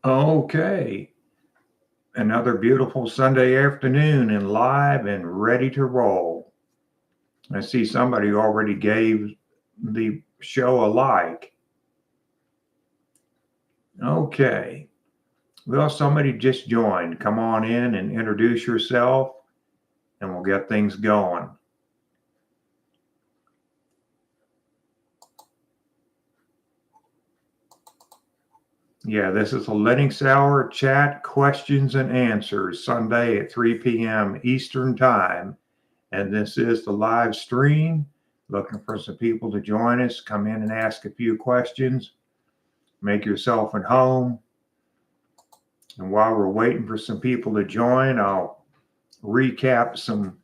Okay, another beautiful Sunday afternoon and live and ready to roll. I see somebody already gave the show a like. Okay, well, somebody just joined. Come on in and introduce yourself, and we'll get things going. Yeah, this is a Linux Hour chat questions and answers Sunday at 3 p.m. Eastern Time. And this is the live stream. Looking for some people to join us. Come in and ask a few questions. Make yourself at home. And while we're waiting for some people to join, I'll recap some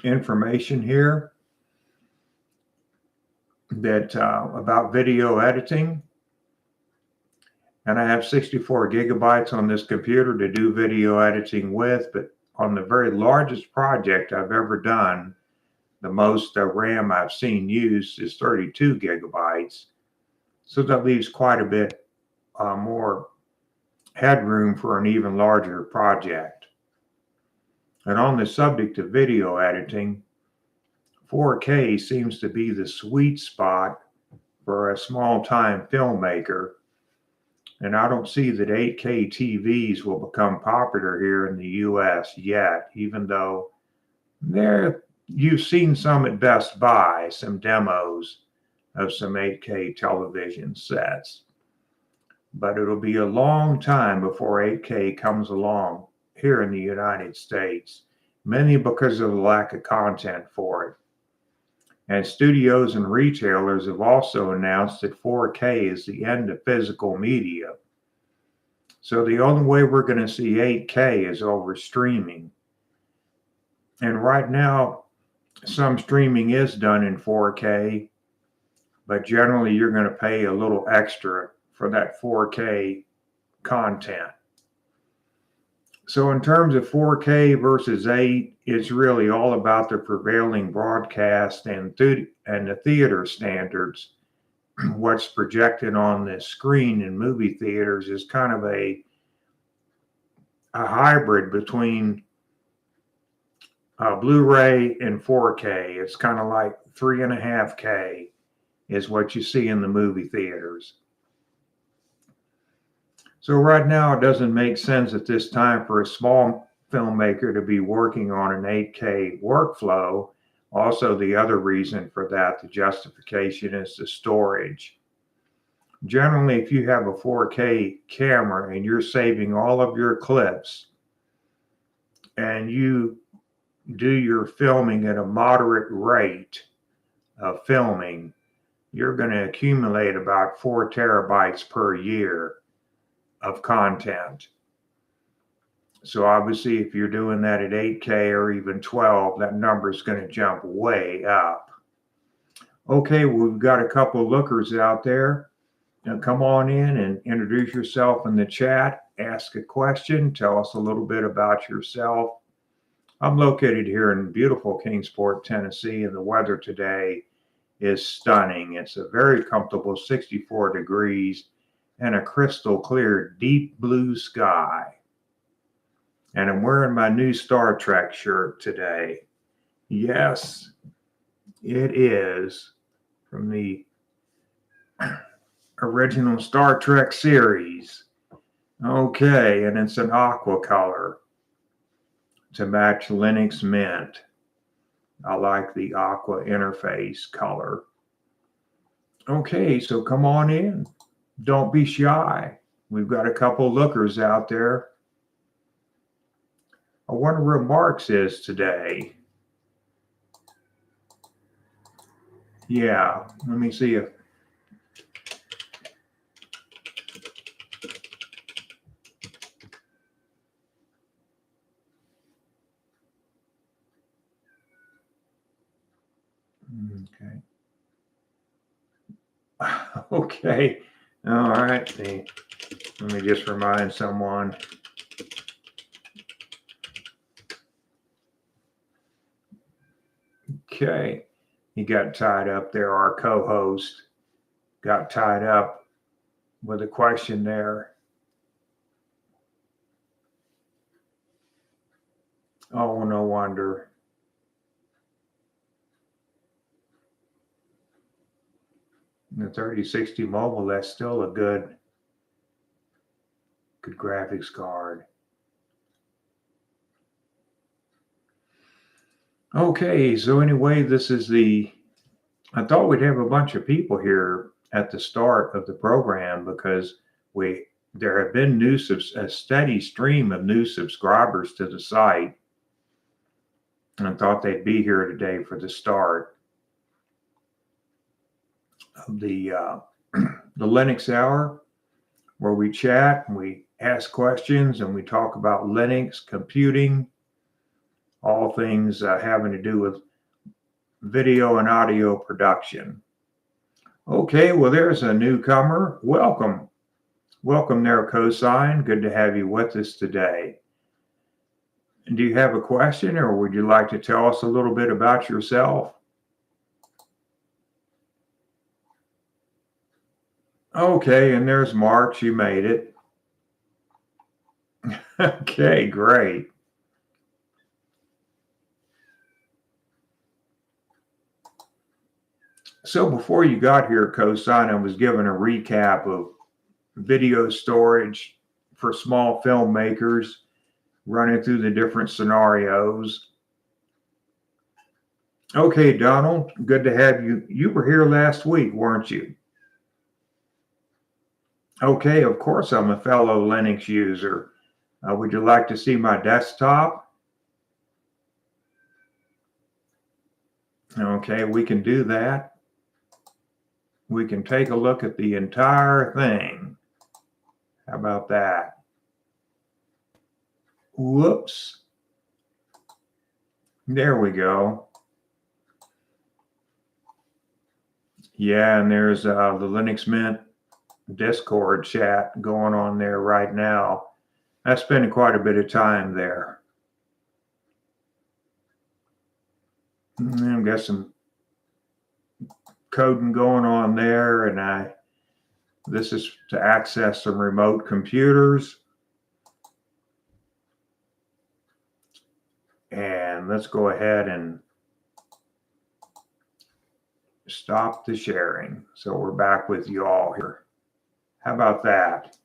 information here that about video editing. And I have 64 gigabytes on this computer to do video editing with, but on the very largest project I've ever done, the most RAM I've seen used is 32 gigabytes. So that leaves quite a bit more headroom for an even larger project. And on the subject of video editing, 4K seems to be the sweet spot for a small-time filmmaker. And I don't see that 8K TVs will become popular here in the U.S. yet, even though you've seen some at Best Buy, some demos of some 8K television sets. But it'll be a long time before 8K comes along here in the United States, mainly because of the lack of content for it. And studios and retailers have also announced that 4K is the end of physical media. So the only way we're going to see 8K is over streaming. And right now, some streaming is done in 4K, but generally you're going to pay a little extra for that 4K content. So in terms of 4K versus 8, it's really all about the prevailing broadcast and the theater standards. What's projected on the screen in movie theaters is kind of a hybrid between Blu-ray and 4K. It's kind of like 3.5K is what you see in the movie theaters. So right now, it doesn't make sense at this time for a small filmmaker to be working on an 8K workflow. Also, the other reason for that, the justification, is the storage. Generally, if you have a 4K camera and you're saving all of your clips and you do your filming at a moderate rate of filming, you're going to accumulate about 4 terabytes per year of content. So obviously, if you're doing that at 8K or even 12, that number is going to jump way up. Okay, we've got a couple lookers out there. Now come on in and introduce yourself in the chat, ask a question, tell us a little bit about yourself. I'm located here in beautiful Kingsport, Tennessee, and the weather today is stunning. It's a very comfortable 64 degrees and a crystal clear, deep blue sky. And I'm wearing my new Star Trek shirt today. Yes, it is from the original Star Trek series. Okay, and it's an aqua color to match Linux Mint. I like the aqua interface color. Okay, so come on in. Don't be shy. We've got a couple lookers out there. I wonder where Marks is today. Yeah, let me see if okay. All right. Let me just remind someone. Okay. He got tied up there. Our co-host got tied up with a question there. Oh, no wonder. The 3060 mobile, that's still a good graphics card. Okay, so anyway, this is I thought we'd have a bunch of people here at the start of the program because there have been a steady stream of new subscribers to the site, and I thought they'd be here today for the start of the Linux Hour, where we chat and we ask questions and we talk about Linux, computing, all things having to do with video and audio production. Okay, well, there's a newcomer. Welcome. Welcome there, Cosine. Good to have you with us today. Do you have a question, or would you like to tell us a little bit about yourself? Okay, and there's Mark. You made it. Okay, great. So before you got here, Cosine, I was given a recap of video storage for small filmmakers, running through the different scenarios. Okay, Donald, good to have you. You were here last week, weren't you? Okay, of course, I'm a fellow Linux user. Would you like to see my desktop? Okay, we can do that. We can take a look at the entire thing. How about that? Whoops. There we go. Yeah, and there's the Linux Mint Discord chat going on there right now. I spend quite a bit of time there. I've got some coding going on there, and this is to access some remote computers. And let's go ahead and stop the sharing. So we're back with you all here. How about that?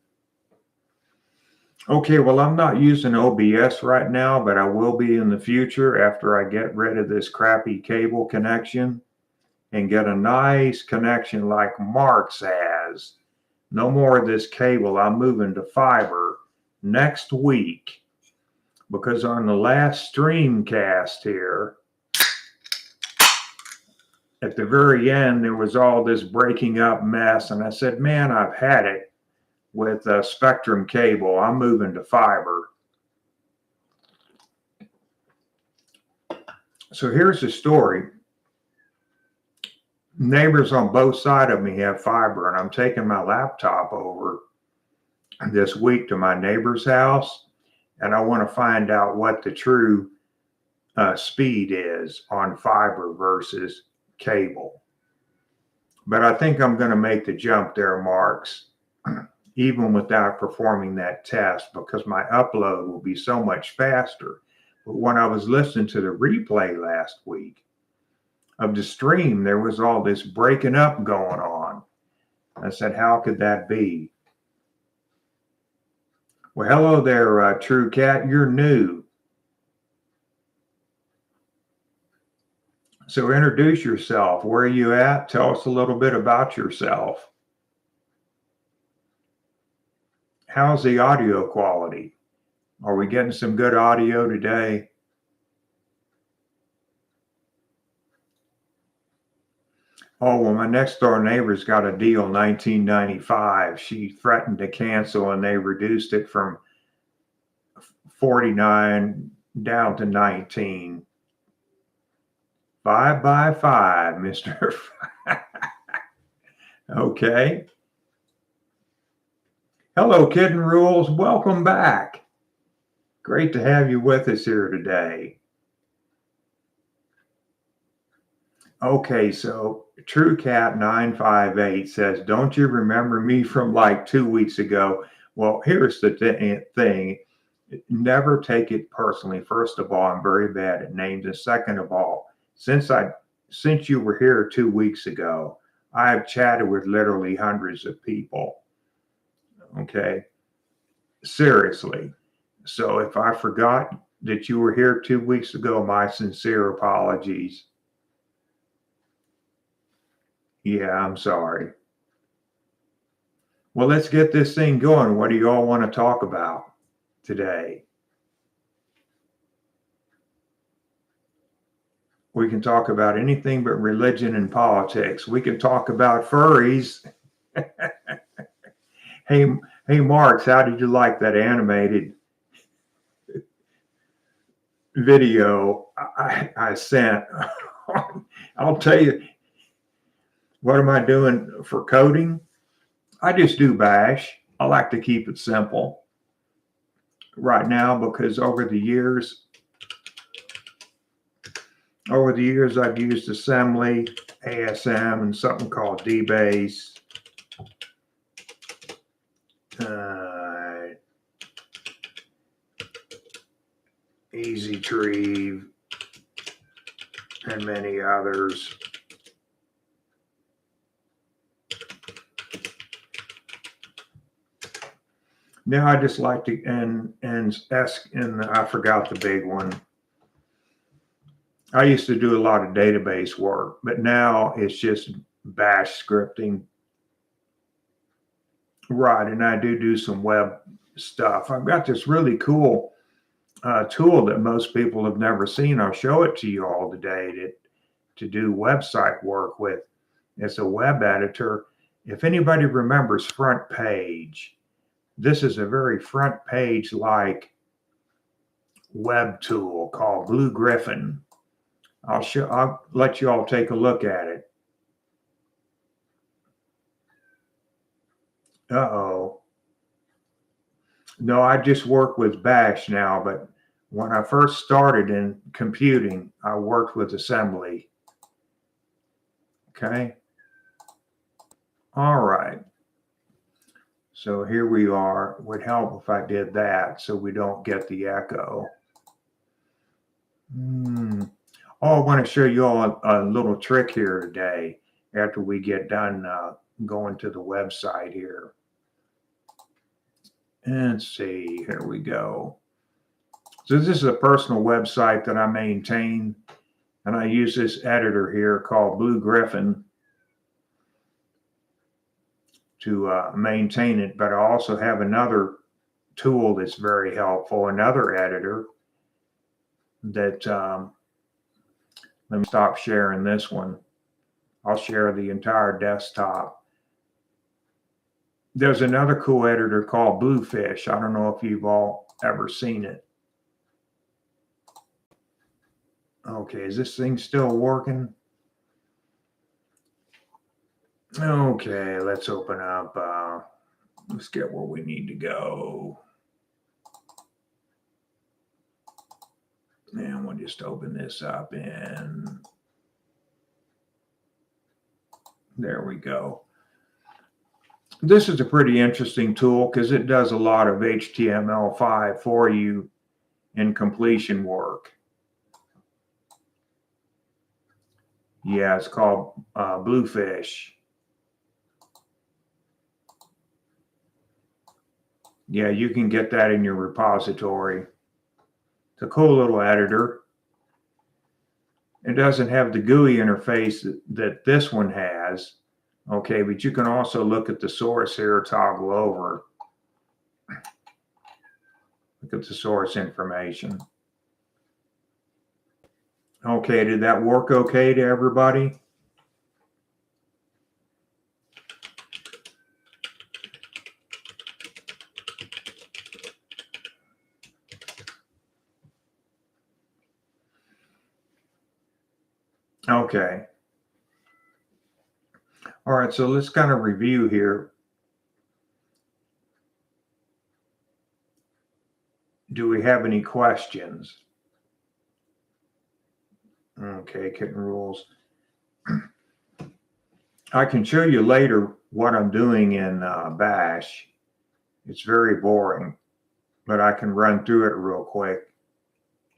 Okay, well, I'm not using OBS right now, but I will be in the future after I get rid of this crappy cable connection and get a nice connection like Mark's has. No more of this cable. I'm moving to fiber next week because on the last streamcast here, at the very end, there was all this breaking up mess. And I said, man, I've had it with Spectrum cable. I'm moving to fiber. So here's the story. Neighbors on both sides of me have fiber, and I'm taking my laptop over this week to my neighbor's house, and I want to find out what the true speed is on fiber versus cable. But I think I'm going to make the jump there, Marks, even without performing that test, because my upload will be so much faster. But when I was listening to the replay last week of the stream, there was all this breaking up going on. I said, how could that be? Well, hello there, True Cat. You're new. So introduce yourself. Where are you at? Tell us a little bit about yourself. How's the audio quality? Are we getting some good audio today? Oh, well, my next door neighbor's got a deal, 1995. She threatened to cancel, and they reduced it from 49 down to 19. 5 by 5, Mr. Okay. Hello, Kitten Rules. Welcome back. Great to have you with us here today. Okay, so TrueCat958 says, don't you remember me from like 2 weeks ago? Well, here's the thing. Never take it personally. First of all, I'm very bad at names. And second of all, since you were here 2 weeks ago, I have chatted with literally hundreds of people. Okay. Seriously. So if I forgot that you were here 2 weeks ago, my sincere apologies. Yeah, I'm sorry. Well, let's get this thing going. What do you all want to talk about today? We can talk about anything but religion and politics. We can talk about furries. Hey, Marks, how did you like that animated video I sent? I'll tell you, what am I doing for coding? I just do bash. I like to keep it simple right now because over the years I've used assembly, ASM, and something called dbase. EasyTree, and many others. Now I just like to and I forgot the big one. I used to do a lot of database work, but now it's just bash scripting. Right, and I do some web stuff. I've got this really cool tool that most people have never seen. I'll show it to you all today to do website work with. It's a web editor. If anybody remembers Front Page, this is a very front page like web tool called Blue Griffin. I'll let you all take a look at it. Uh-oh. No, I just work with bash now, but when I first started in computing, I worked with assembly. Okay. All right. So here we are. Would help if I did that so we don't get the echo. Oh, I want to show you all a little trick here today after we get done going to the website here. And let's see, here we go. So this is a personal website that I maintain, and I use this editor here called Blue Griffin to maintain it, but I also have another tool that's very helpful, another editor that, let me stop sharing this one. I'll share the entire desktop. There's another cool editor called Bluefish. I don't know if you've all ever seen it. Okay, is this thing still working? Okay, let's open up. Let's get where we need to go. And we'll just open this up and there we go. This is a pretty interesting tool because it does a lot of HTML5 for you in completion work. Yeah, it's called Bluefish. Yeah, you can get that in your repository. It's a cool little editor. It doesn't have the GUI interface that this one has. Okay, but you can also look at the source here, toggle over. Look at the source information. Okay, did that work okay to everybody? Okay. All right, so let's kind of review here. Do we have any questions? Okay, kitten rules. I can show you later what I'm doing in bash. It's very boring. but I can run through it real quick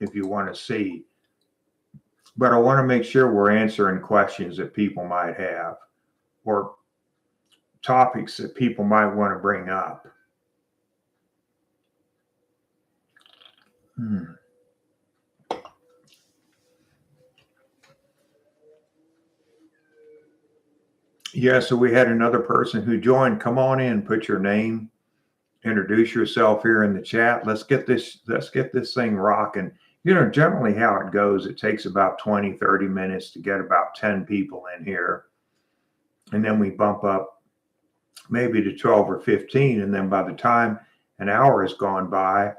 if you want to see. But I want to make sure we're answering questions that people might have or topics that people might want to bring up. Yeah, so we had another person who joined. Come on in, put your name, introduce yourself here in the chat. Let's get this thing rocking. You know, generally how it goes, it takes about 20, 30 minutes to get about 10 people in here. And then we bump up maybe to 12 or 15. And then by the time an hour has gone by,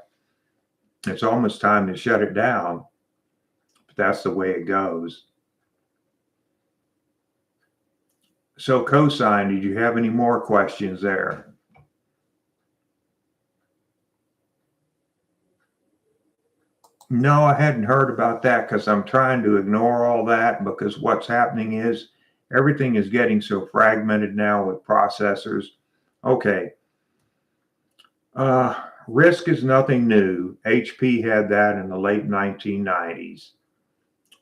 it's almost time to shut it down. But that's the way it goes. So Cosine, did you have any more questions there? No, I hadn't heard about that because I'm trying to ignore all that, because what's happening is everything is getting so fragmented now with processors. Okay. RISC is nothing new. HP had that in the late 1990s.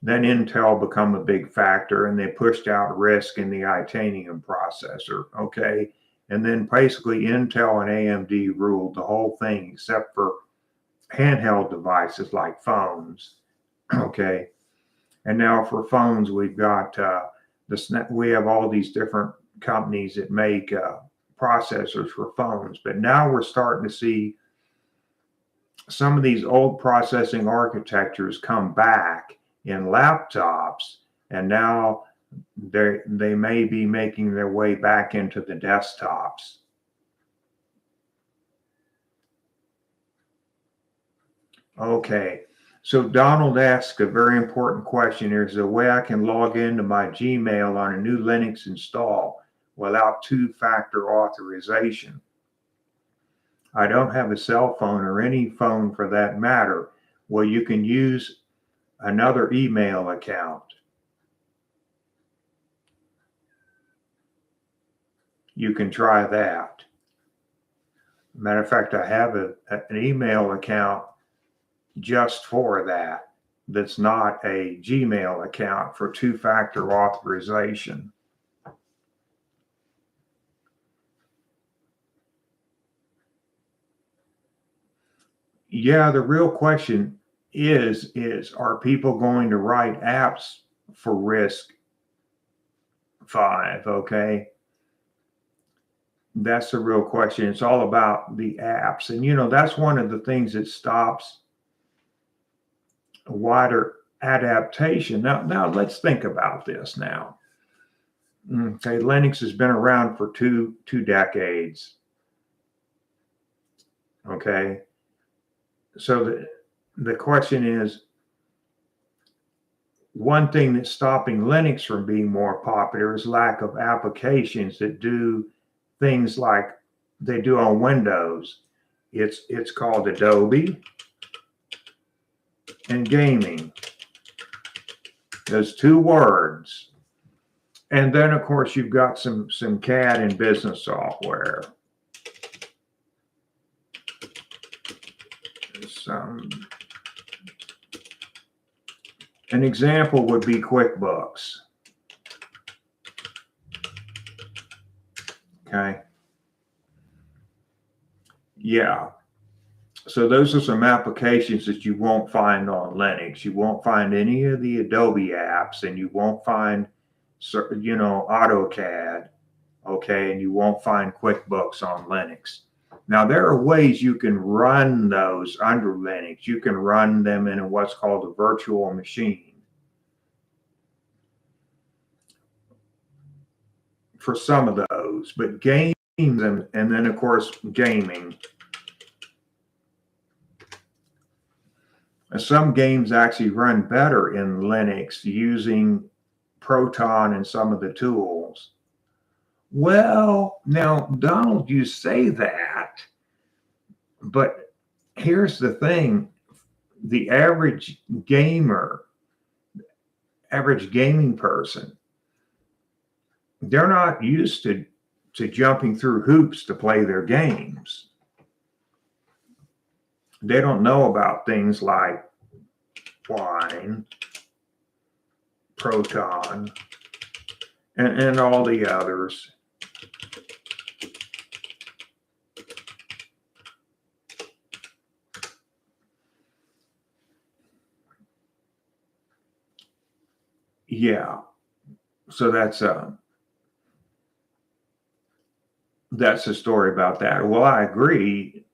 Then Intel became a big factor and they pushed out RISC in the Itanium processor. Okay. And then basically Intel and AMD ruled the whole thing except for handheld devices like phones. Okay. And now for phones, we've got we have all these different companies that make processors for phones. But now we're starting to see some of these old processing architectures come back in laptops, and now they may be making their way back into the desktops. Okay, so Donald asked a very important question. There's a way I can log into my Gmail on a new Linux install without two-factor authorization. I don't have a cell phone or any phone for that matter. Well, you can use another email account. You can try that. Matter of fact, I have an email account just for that. That's not a Gmail account for two-factor authorization. Yeah, the real question is are people going to write apps for RISC-V? Okay. That's the real question. It's all about the apps. And, you know, that's one of the things that stops wider adaptation. Now let's think about this now. Okay, Linux has been around for two decades. Okay. So the question is, one thing that's stopping Linux from being more popular is lack of applications that do things like they do on Windows. It's called Adobe and gaming. Those two words. And then of course you've got some CAD and business software. An example would be QuickBooks. Okay. Yeah. So those are some applications that you won't find on Linux. You won't find any of the Adobe apps, and you won't find, you know, AutoCAD. Okay. And you won't find QuickBooks on Linux. Now, there are ways you can run those under Linux. You can run them in what's called a virtual machine. For some of those, but games and then, of course, gaming. Some games actually run better in Linux using Proton and some of the tools. Well, now, Donald, you say that, but here's the thing. The average gamer, average gaming person, they're not used to jumping through hoops to play their games. They don't know about things like Wine, Proton, and all the others. Yeah, so that's the story about that. Well, I agree,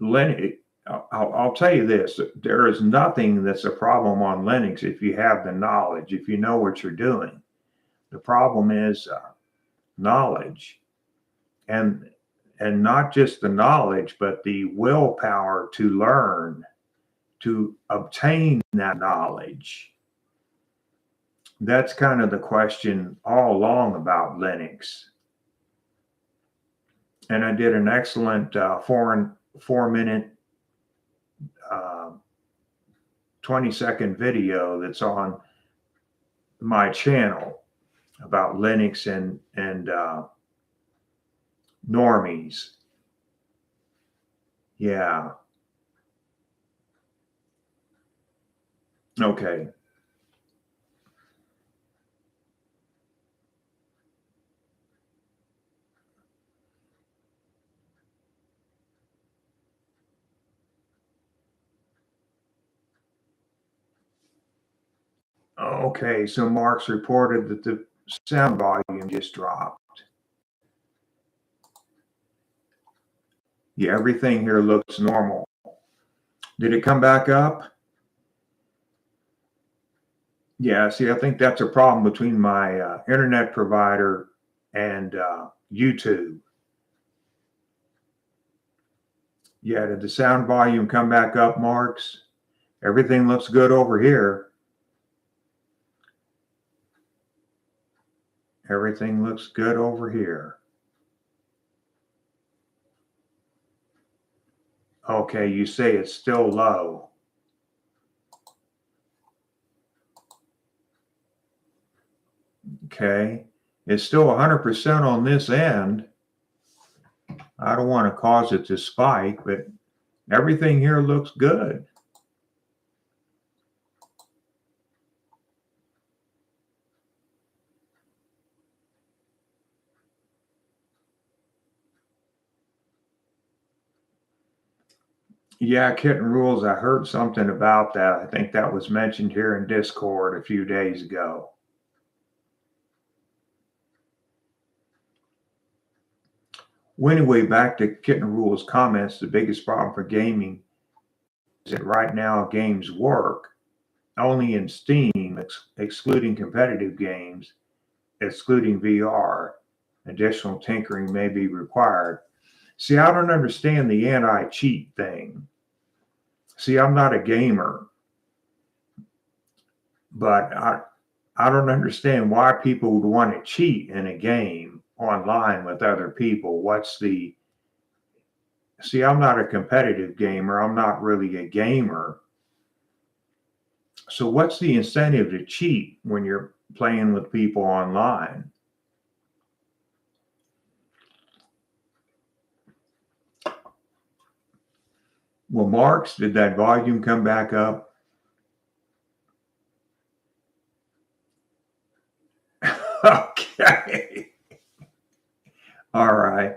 Linux. I'll tell you this: there is nothing that's a problem on Linux if you have the knowledge, if you know what you're doing. The problem is knowledge, and not just the knowledge, but the willpower to learn, to obtain that knowledge. That's kind of the question all along about Linux. And I did an excellent 4-minute, 20-second video that's on my channel about Linux and normies. Yeah. Okay. Okay, so Mark's reported that the sound volume just dropped. Yeah, everything here looks normal. Did it come back up? Yeah, see, I think that's a problem between my internet provider and YouTube. Yeah, did the sound volume come back up, Marks? Everything looks good over here. Everything looks good over here. Okay, you say it's still low. Okay, it's still 100% on this end. I don't want to cause it to spike, but everything here looks good. Yeah, Kitten Rules, I heard something about that. I think that was mentioned here in Discord a few days ago. Well, anyway, back to Kitten Rules comments, the biggest problem for gaming is that right now games work only in Steam, excluding competitive games, excluding VR. Additional tinkering may be required. See, I don't understand the anti-cheat thing. See, I'm not a gamer, but I don't understand why people would want to cheat in a game online with other people. See, I'm not a competitive gamer. I'm not really a gamer. So what's the incentive to cheat when you're playing with people online? Well, Marks, did that volume come back up? Okay. All right.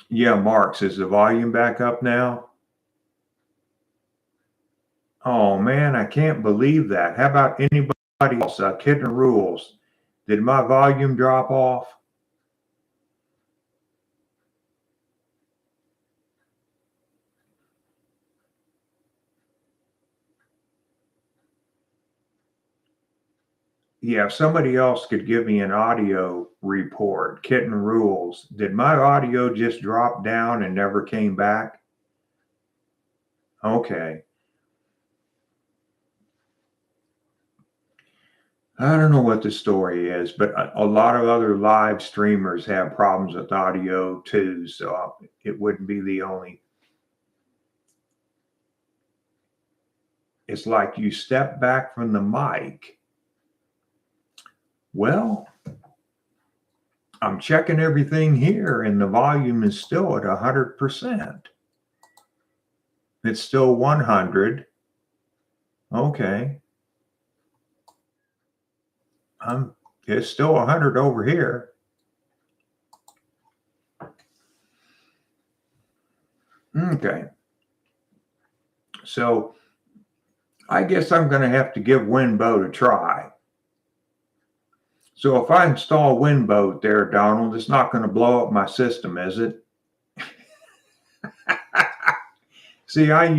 Yeah, Marks, is the volume back up now? Oh man, I can't believe that. How about anybody else? Kitten Rules. Did my volume drop off? Yeah, if somebody else could give me an audio report. Kitten Rules. Did my audio just drop down and never came back? Okay. I don't know what the story is, but a lot of other live streamers have problems with audio too, so it wouldn't be the only. It's like you step back from the mic. Well, I'm checking everything here and the volume is still at 100%. It's still 100. Okay. It's still 100 over here. Okay. So I guess I'm going to have to give Winboat a try. So if I install Winboat there, Donald, it's not going to blow up my system, is it? See, I've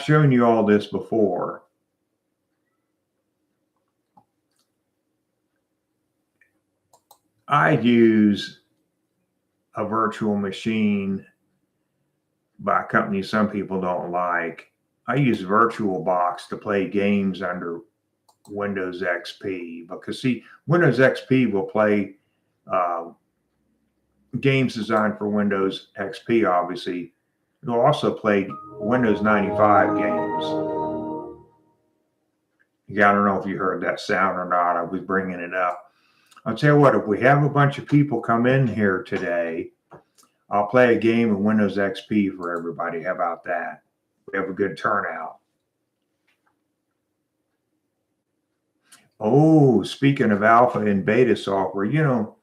shown you all this before. I use a virtual machine by a company some people don't like. I use VirtualBox to play games under Windows XP because, see, Windows XP will play games designed for Windows XP, obviously. It'll also play Windows 95 games. Yeah, I don't know if you heard that sound or not. I was bringing it up. I'll tell you what, if we have a bunch of people come in here today, I'll play a game of Windows XP for everybody. How about that? We have a good turnout. Oh, speaking of alpha and beta software, you know,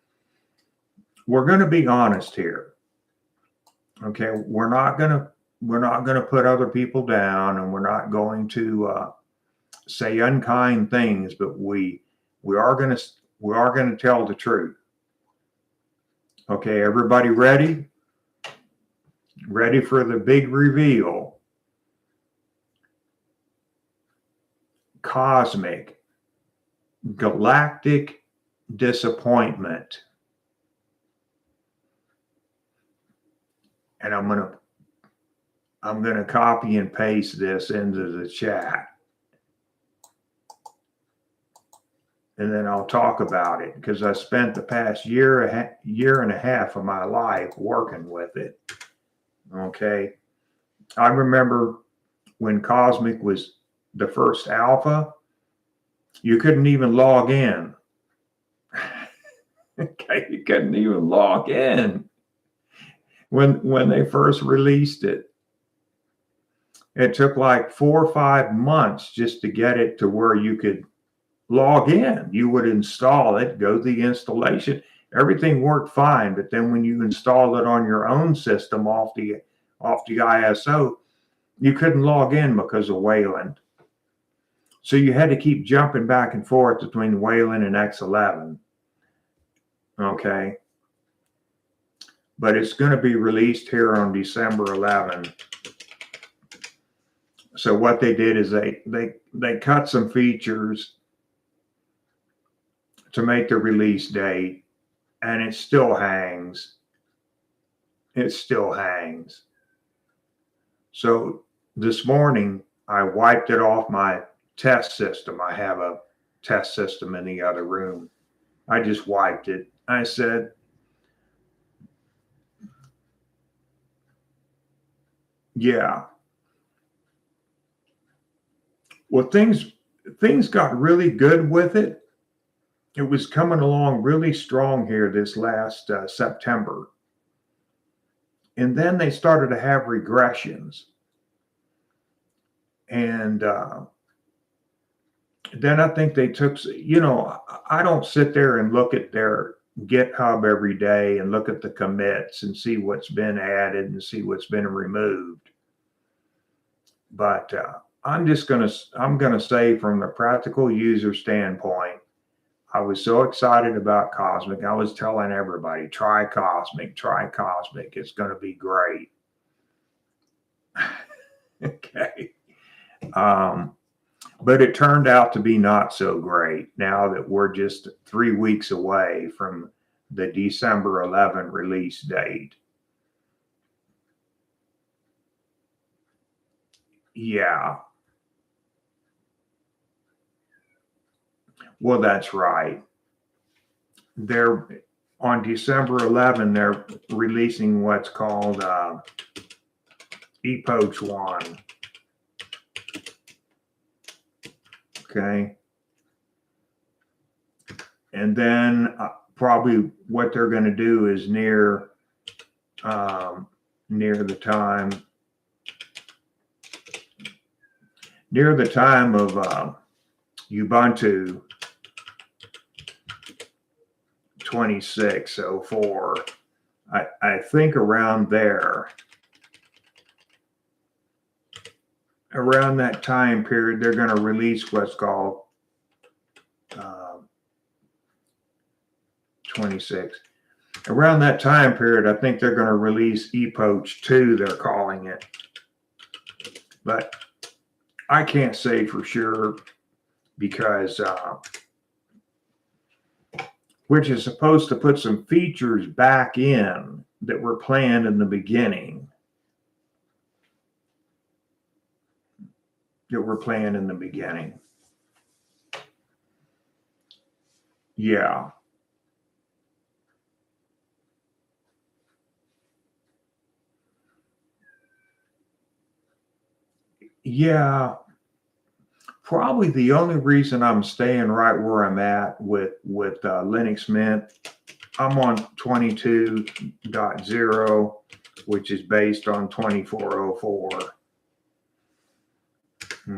we're going to be honest here. Okay, we're not going to put other people down, and we're not going to say unkind things, but we are going to tell the truth. Okay, everybody ready? Ready for the big reveal? Cosmic, galactic disappointment. And I'm gonna copy and paste this into the chat. And then I'll talk about it because I spent the past year and a half of my life working with it. Okay. I remember when Cosmic was the first alpha, you couldn't even log in. Okay, you couldn't even log in when they first released it. It took like 4 or 5 months just to get it to where you could log in. You would install it, go to the installation. Everything worked fine, but then when you installed it on your own system off the ISO, you couldn't log in because of Wayland. So you had to keep jumping back and forth between Wayland and X11. Okay. But it's going to be released here on December 11. So what they did is they cut some features to make the release date, and it still hangs. It still hangs. So this morning, I wiped it off my test system. I have a test system in the other room. I just wiped it. I said, yeah. Well, things got really good with it. It was coming along really strong here this last September. And then they started to have regressions. And then I think they took, you know, I don't sit there and look at their GitHub every day and look at the commits and see what's been added and see what's been removed. But I'm going to say from the practical user standpoint, I was so excited about Cosmic. I was telling everybody, try Cosmic, try Cosmic. It's going to be great. Okay. But it turned out to be not so great now that we're just 3 weeks away from the December 11 release date. Yeah. Well, that's right. They're on December 11, they're releasing what's called Epoch 1. Okay. And then probably what they're going to do is near the time of Ubuntu 26.04, I think around there, around that time period, they're going to release what's called 26. Around that time period, I think they're going to release ePoach 2, they're calling it. But I can't say for sure because which is supposed to put some features back in that were planned in the beginning. Yeah. Yeah. Probably the only reason I'm staying right where I'm at with Linux Mint, I'm on 22.0, which is based on 24.04.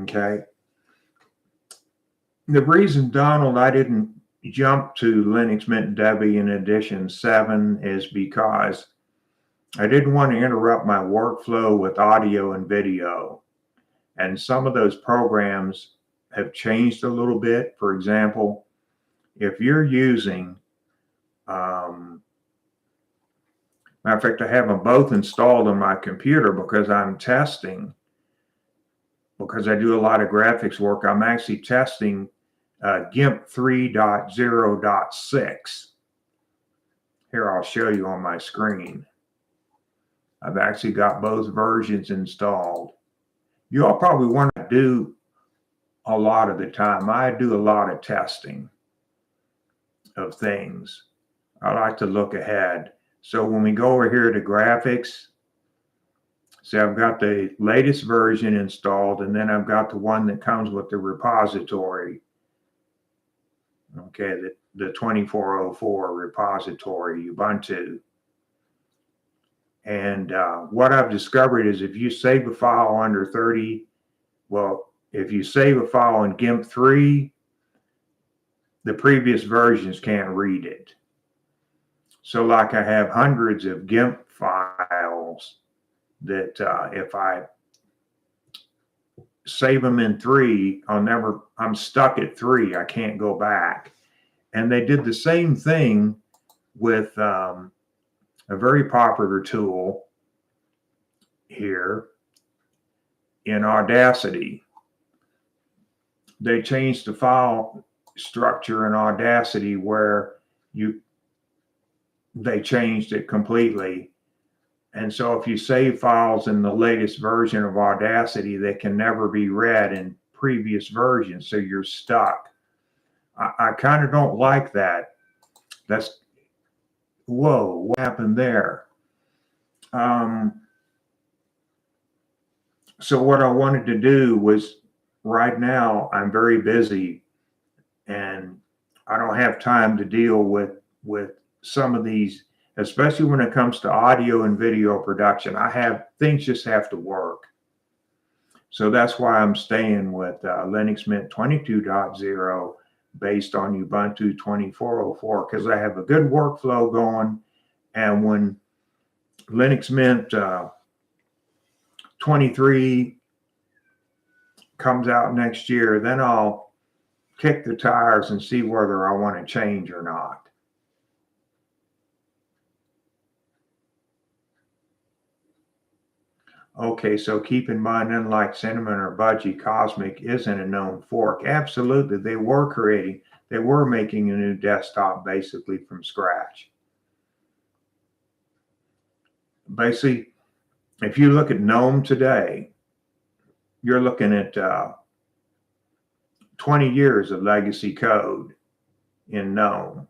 Okay. The reason, Donald, I didn't jump to Linux Mint Debian Edition 7 is because I didn't want to interrupt my workflow with audio and video. And some of those programs have changed a little bit. For example, if you're using, matter of fact, I have them both installed on my computer because I'm testing, because I do a lot of graphics work. I'm actually testing GIMP 3.0.6. Here, I'll show you on my screen. I've actually got both versions installed. You all probably want to do a lot of the time. I do a lot of testing of things. I like to look ahead. So when we go over here to graphics, see, I've got the latest version installed, and then I've got the one that comes with the repository. Okay, the 24.04 repository, Ubuntu. And what I've discovered is if you save a file under 30, well, if you save a file in GIMP 3, the previous versions can't read it. So like I have hundreds of GIMP files that if I save them in 3, I'm stuck at 3. I can't go back. And they did the same thing with a very popular tool here in Audacity. They changed the file structure in Audacity where they changed it completely. And so if you save files in the latest version of Audacity, they can never be read in previous versions. So you're stuck. I kind of don't like that. That's, whoa, what happened there? So what I wanted to do was, right now I'm very busy and I don't have time to deal with some of these, especially when it comes to audio and video production. Things just have to work. So that's why I'm staying with Linux Mint 22.0 based on Ubuntu 24.04, because I have a good workflow going. And when Linux Mint 23 comes out next year, then I'll kick the tires and see whether I want to change or not. Okay, so keep in mind, unlike Cinnamon or Budgie, Cosmic isn't a known fork. Absolutely, they were making a new desktop basically from scratch. Basically, if you look at GNOME today, you're looking at 20 years of legacy code in GNOME.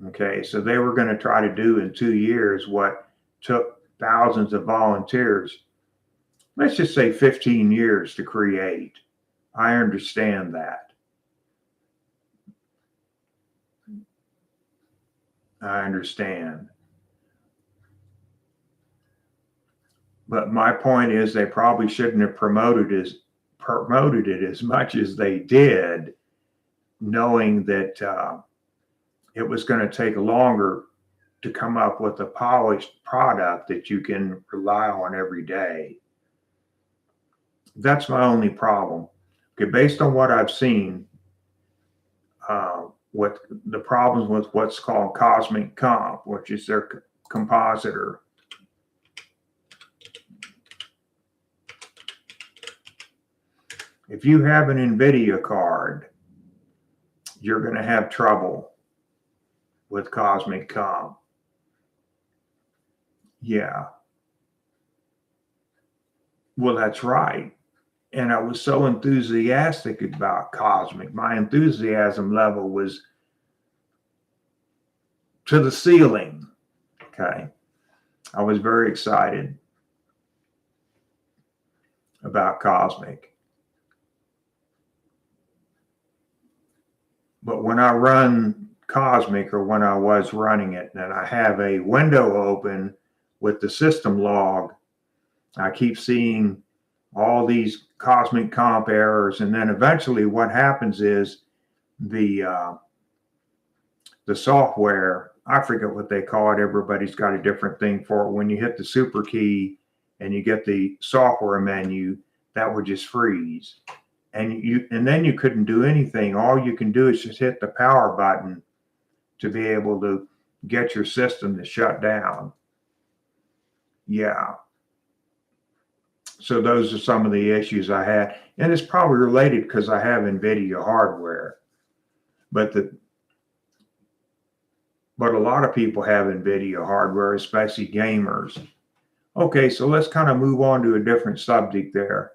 Okay, so they were going to try to do in 2 years what took thousands of volunteers, let's just say 15 years to create. I understand that. I understand. But my point is they probably shouldn't have promoted it as much as they did, knowing that it was going to take longer to come up with a polished product that you can rely on every day. That's my only problem. Okay, based on what I've seen, what the problems with what's called Cosmic Comp, which is their compositor. If you have an NVIDIA card, you're going to have trouble with Cosmic Comp. Yeah. Well, that's right. And I was so enthusiastic about Cosmic. My enthusiasm level was to the ceiling. Okay. I was very excited about Cosmic. But when I run Cosmic, or when I was running it, and I have a window open with the system log, I keep seeing all these Cosmic Comp errors. And then eventually what happens is the software, I forget what they call it. Everybody's got a different thing for it. When you hit the super key and you get the software menu, that would just freeze. And then you couldn't do anything. All you can do is just hit the power button to be able to get your system to shut down. Yeah. So those are some of the issues I had. And it's probably related because I have NVIDIA hardware. But a lot of people have NVIDIA hardware, especially gamers. Okay, so let's kind of move on to a different subject there.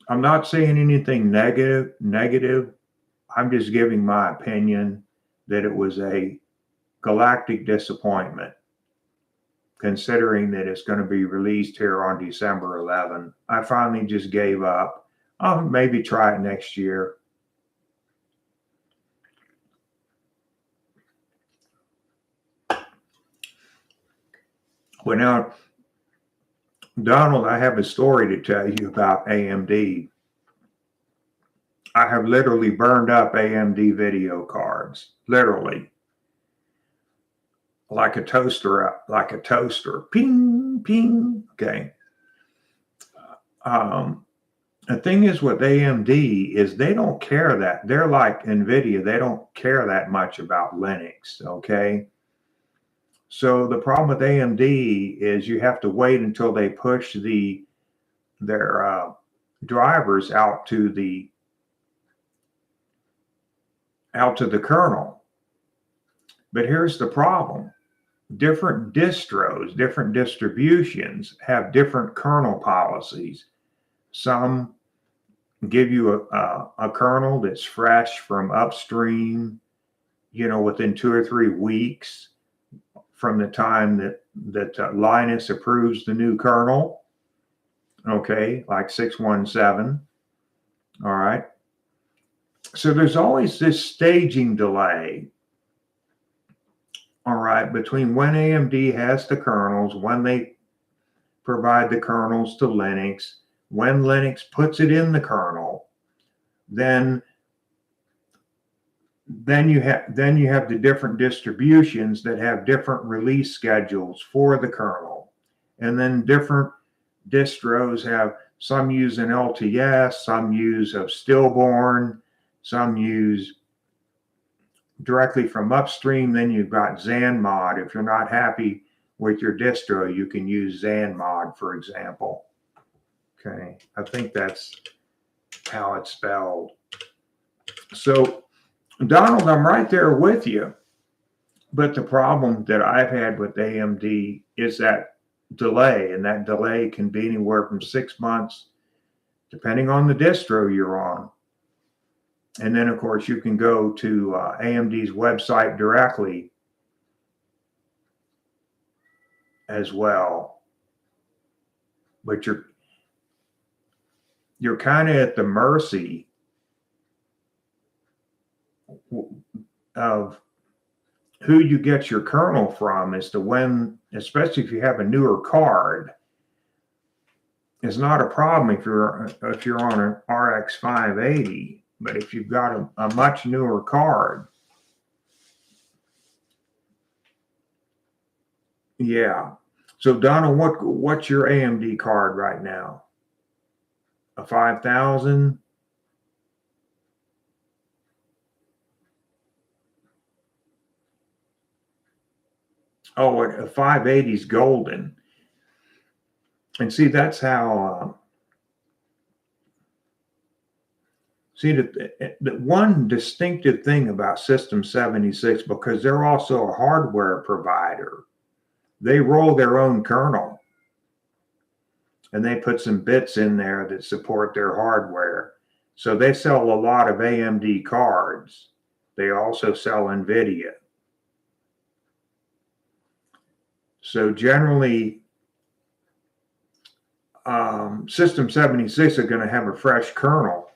I'm not saying anything negative. I'm just giving my opinion that it was a galactic disappointment, considering that it's going to be released here on December 11. I finally just gave up. I'll maybe try it next year. Well, now, Donald, I have a story to tell you about AMD. I have literally burned up AMD video cards, literally. Like a toaster, ping, ping. Okay. The thing is with AMD is they don't care that. They're like NVIDIA. They don't care that much about Linux. Okay. So the problem with AMD is you have to wait until they push their drivers out to the kernel. But here's the problem. Different distros, different distributions have different kernel policies. Some give you a kernel that's fresh from upstream, within 2 or 3 weeks from the time that Linus approves the new kernel. Okay, like 617. All right. So there's always this staging delay. All right, between when AMD has the kernels, when they provide the kernels to Linux, when Linux puts it in the kernel, then you have the different distributions that have different release schedules for the kernel. And then different distros have, some use an LTS, some use of stillborn, some use directly from upstream. Then you've got ZanMod. If you're not happy with your distro, you can use ZanMod, for example. Okay, I think that's how it's spelled. So, Donald, I'm right there with you. But the problem that I've had with AMD is that delay, and that delay can be anywhere from 6 months, depending on the distro you're on. And then, of course, you can go to AMD's website directly as well. But you're kind of at the mercy of who you get your kernel from as to when, especially if you have a newer card, is not a problem if you're on an RX 580, but if you've got a much newer card, yeah. So Donald, what's your AMD card right now? A 5000? Oh, a 580 is golden. And see, that's how. See, the one distinctive thing about System 76, because they're also a hardware provider, they roll their own kernel. And they put some bits in there that support their hardware. So they sell a lot of AMD cards. They also sell NVIDIA. So generally, System 76 are going to have a fresh kernel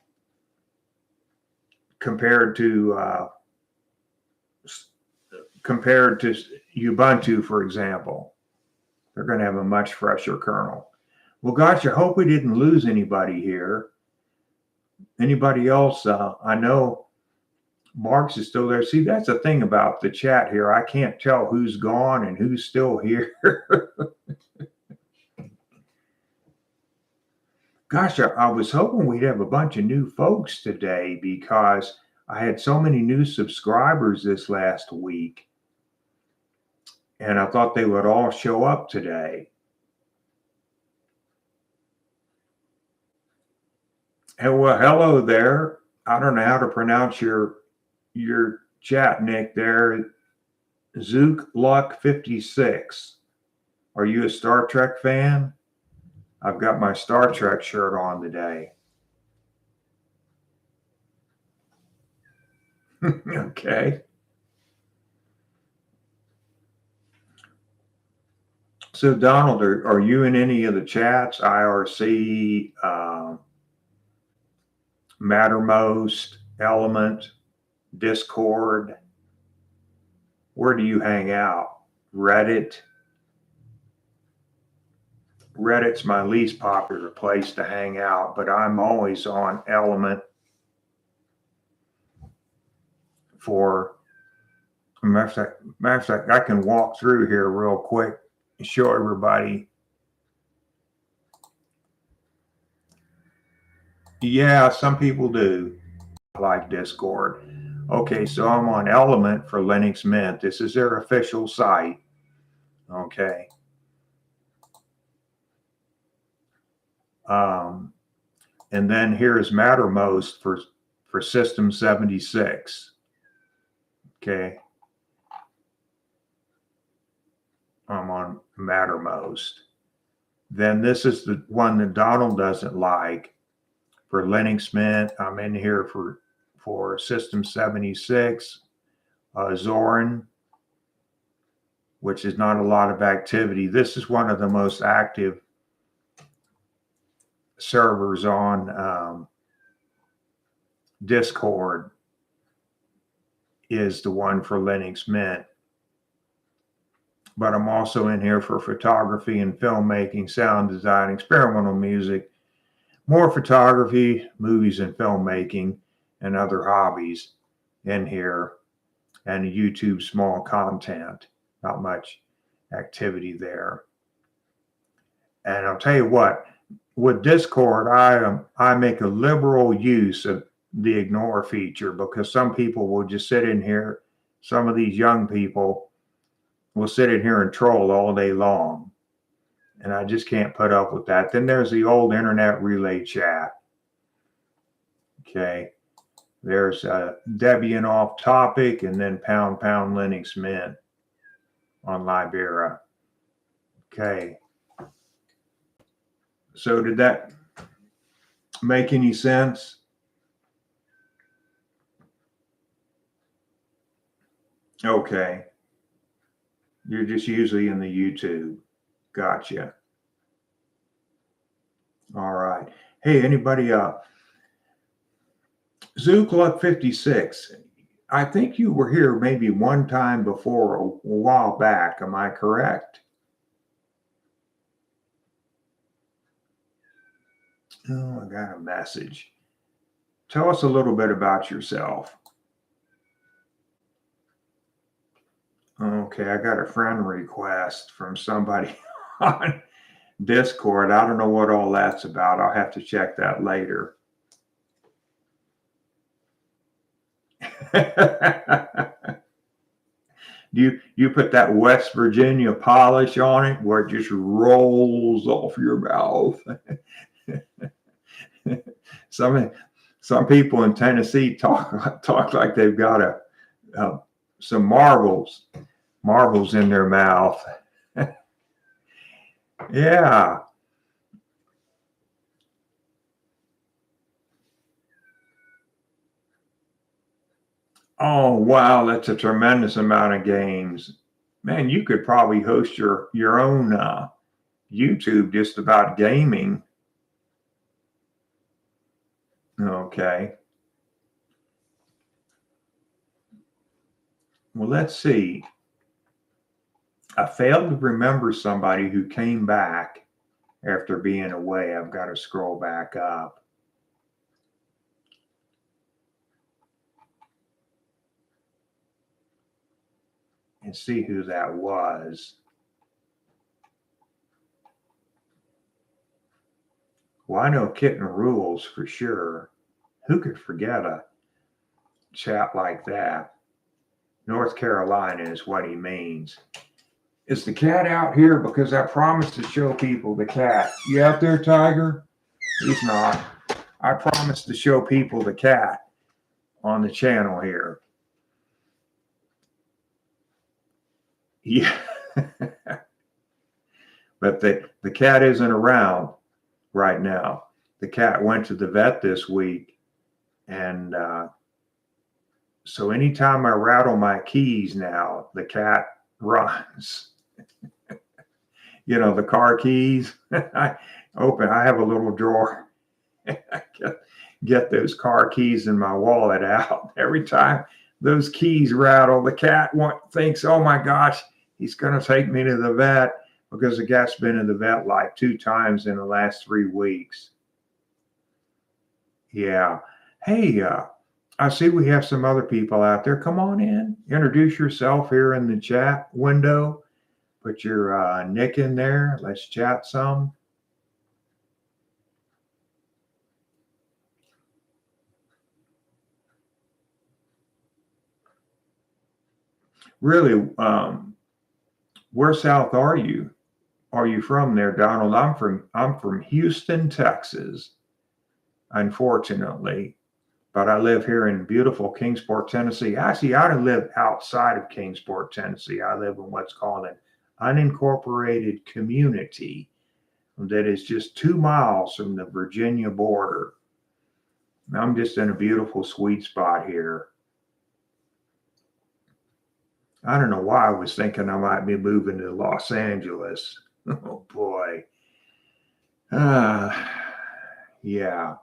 compared to Ubuntu, for example. They're going to have a much fresher kernel. Well, gosh, I hope we didn't lose anybody here. Anybody else? I know Mark's is still there. See, that's the thing about the chat here. I can't tell who's gone and who's still here. Gosh, I was hoping we'd have a bunch of new folks today because I had so many new subscribers this last week. And I thought they would all show up today. And well, hello there. I don't know how to pronounce your chat, Nick, there. Zook Luck 56. Are you a Star Trek fan? I've got my Star Trek shirt on today. Okay. So Donald, are you in any of the chats? IRC, Mattermost, Element, Discord? Where do you hang out? Reddit? Reddit's my least popular place to hang out, but I'm always on Element for, matter of fact, I can walk through here real quick and show everybody. Yeah, some people do like Discord. Okay, so I'm on Element for Linux Mint. This is their official site. Okay. And then here's Mattermost for System 76. Okay. I'm on Mattermost. Then this is the one that Donald doesn't like for Linux Mint. I'm in here for System 76, Zorin, which is not a lot of activity. This is one of the most active servers on Discord, is the one for Linux Mint. But I'm also in here for photography and filmmaking, sound design, experimental music, more photography, movies and filmmaking, and other hobbies in here, and YouTube small content. Not much activity there. And I'll tell you what, with Discord, I make a liberal use of the ignore feature, because some people will just sit in here. Some of these young people will sit in here and troll all day long. And I just can't put up with that. Then there's the old internet relay chat. Okay. There's Debian off topic, and then # Linux Mint on Libera. Okay. So did that make any sense? Okay. You're just usually in the YouTube. Gotcha. All right. Hey, anybody Zook Luck 56. I think you were here maybe one time before, a while back. Am I correct? Oh, I got a message. Tell us a little bit about yourself. Okay, I got a friend request from somebody on Discord. I don't know what all that's about. I'll have to check that later. You put that West Virginia polish on it where it just rolls off your mouth. Some people in Tennessee talk like they've got some marbles in their mouth. Yeah. Oh, wow, that's a tremendous amount of games. Man, you could probably host your own YouTube just about gaming. Okay. Well, let's see. I failed to remember somebody who came back after being away. I've got to scroll back up. And see who that was. Well, I know Kitten Rules for sure. Who could forget a chat like that? North Carolina is what he means. Is the cat out here? Because I promised to show people the cat. You out there, Tiger? He's not. I promised to show people the cat on the channel here. Yeah. But the cat isn't around right now. The cat went to the vet this week. And so anytime I rattle my keys now, the cat runs. You know, the car keys. I have a little drawer. I get those car keys in my wallet out. Every time those keys rattle, the cat thinks, oh my gosh, he's going to take me to the vet, because the cat's been in the vet like 2 times in the last 3 weeks. Yeah. Hey, I see we have some other people out there. Come on in. Introduce yourself here in the chat window. Put your nick in there. Let's chat some. Really, where south are you? Are you from there, Donald? I'm from Houston, Texas, unfortunately. But I live here in beautiful Kingsport, Tennessee. Actually, I live outside of Kingsport, Tennessee. I live in what's called an unincorporated community that is just 2 miles from the Virginia border. I'm just in a beautiful, sweet spot here. I don't know why I was thinking I might be moving to Los Angeles. Oh boy. Yeah.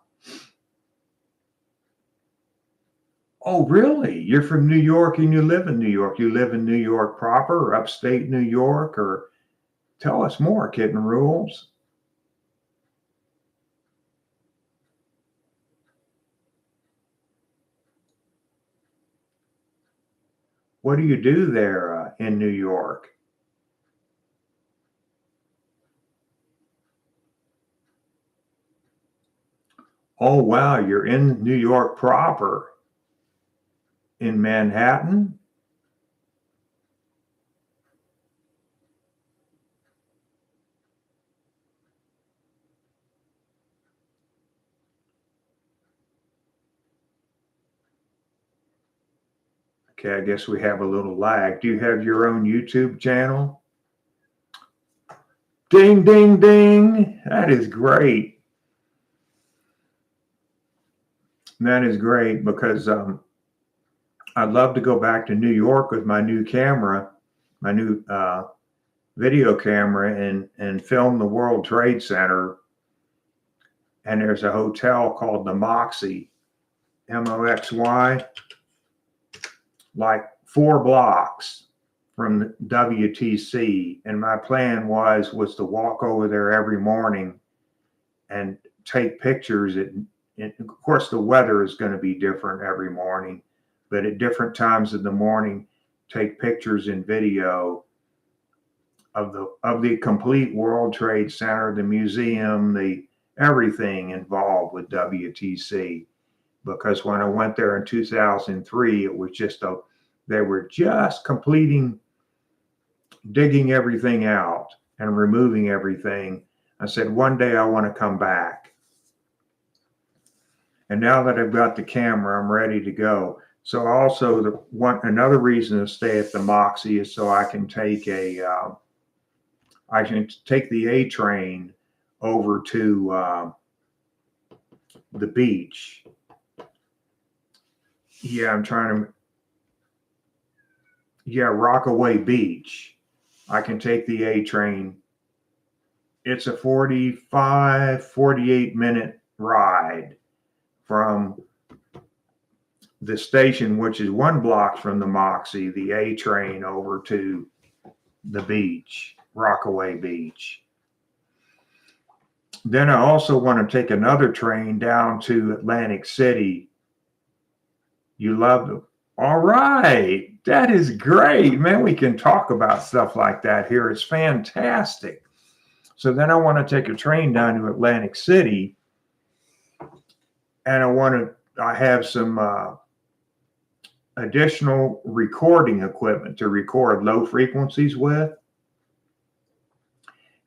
Oh, really? You're from New York and you live in New York. You live in New York proper, or upstate New York, or tell us more, Kitten Rules. What do you do there in New York? Oh, wow. You're in New York proper. In Manhattan? Okay, I guess we have a little lag. Do you have your own YouTube channel? Ding, ding, ding. That is great. That is great, because I'd love to go back to New York with my new camera, my new video camera, and film the World Trade Center. And there's a hotel called the Moxy, Moxy. like 4 blocks from WTC, and my plan was to walk over there every morning and take pictures. And of course, the weather is going to be different every morning, but at different times of the morning, take pictures and video of the complete World Trade Center, the museum, the everything involved with WTC. Because when I went there in 2003, it was just they were just digging everything out and removing everything. I said, one day I want to come back. And now that I've got the camera, I'm ready to go. So also another reason to stay at the Moxie is so I can take the A train over to the beach. Yeah, Rockaway Beach. I can take the A train. It's a 48 minute ride from the station, which is 1 block from the Moxie, the A train over to the beach, Rockaway Beach. Then I also want to take another train down to Atlantic City. You love them. All right. That is great, man. We can talk about stuff like that here. It's fantastic. So then I want to take a train down to Atlantic City, and I have some additional recording equipment to record low frequencies with.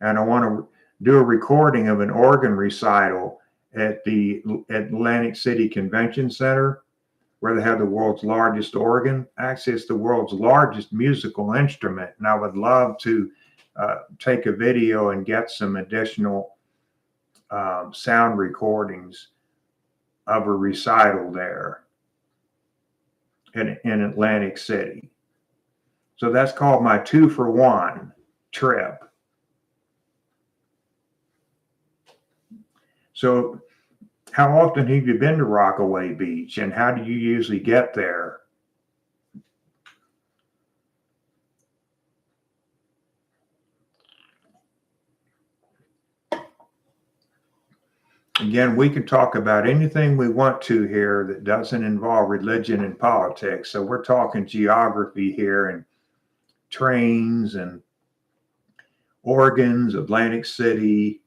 And I want to do a recording of an organ recital at the Atlantic City Convention Center, where they have the world's largest organ. Actually, it's the world's largest musical instrument. And I would love to take a video and get some additional sound recordings of a recital there in Atlantic City. So that's called my 2-for-1 trip. So how often have you been to Rockaway Beach, and how do you usually get there? Again, we can talk about anything we want to here that doesn't involve religion and politics. So we're talking geography here, and trains and organs, Atlantic City.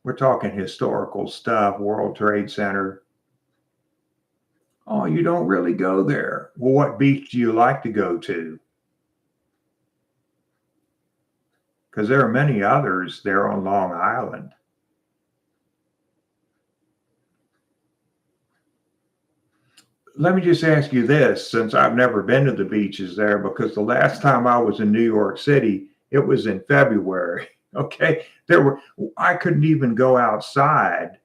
We're talking historical stuff, World Trade Center. Oh, you don't really go there. Well, what beach do you like to go to? Because there are many others there on Long Island. Let me just ask you this, since I've never been to the beaches there, because the last time I was in New York City, it was in February. Okay, I couldn't even go outside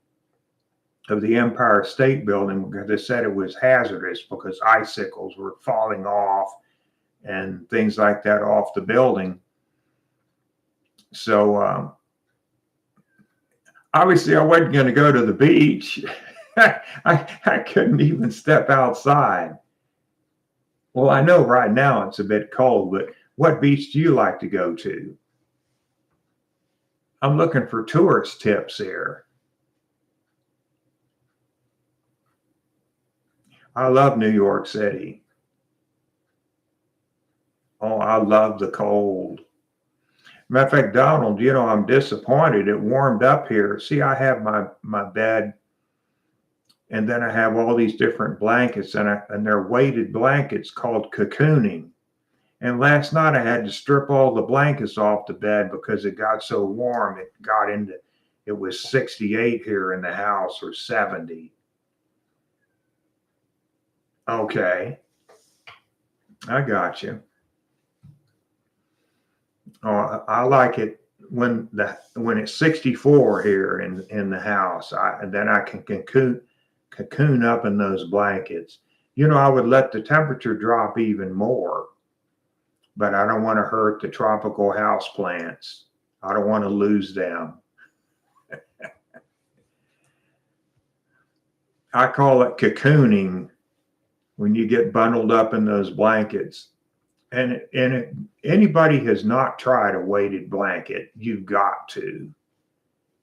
of the Empire State Building because they said it was hazardous because icicles were falling off and things like that off the building. So obviously I wasn't going to go to the beach. I couldn't even step outside. Well, I know right now it's a bit cold, but what beach do you like to go to? I'm looking for tourist tips here. I love New York City. Oh, I love the cold. Matter of fact, Donald, I'm disappointed. It warmed up here. See, I have my bed, and then I have all these different blankets, and they're weighted blankets called cocooning. And last night I had to strip all the blankets off the bed because it got so warm. It was 68 here in the house, or 70. Okay. I got you. Oh, I like it when it's 64 here in the house. And then I can cocoon up in those blankets. I would let the temperature drop even more, but I don't want to hurt the tropical house plants. I don't want to lose them. I call it cocooning when you get bundled up in those blankets. And anybody has not tried a weighted blanket, you've got to.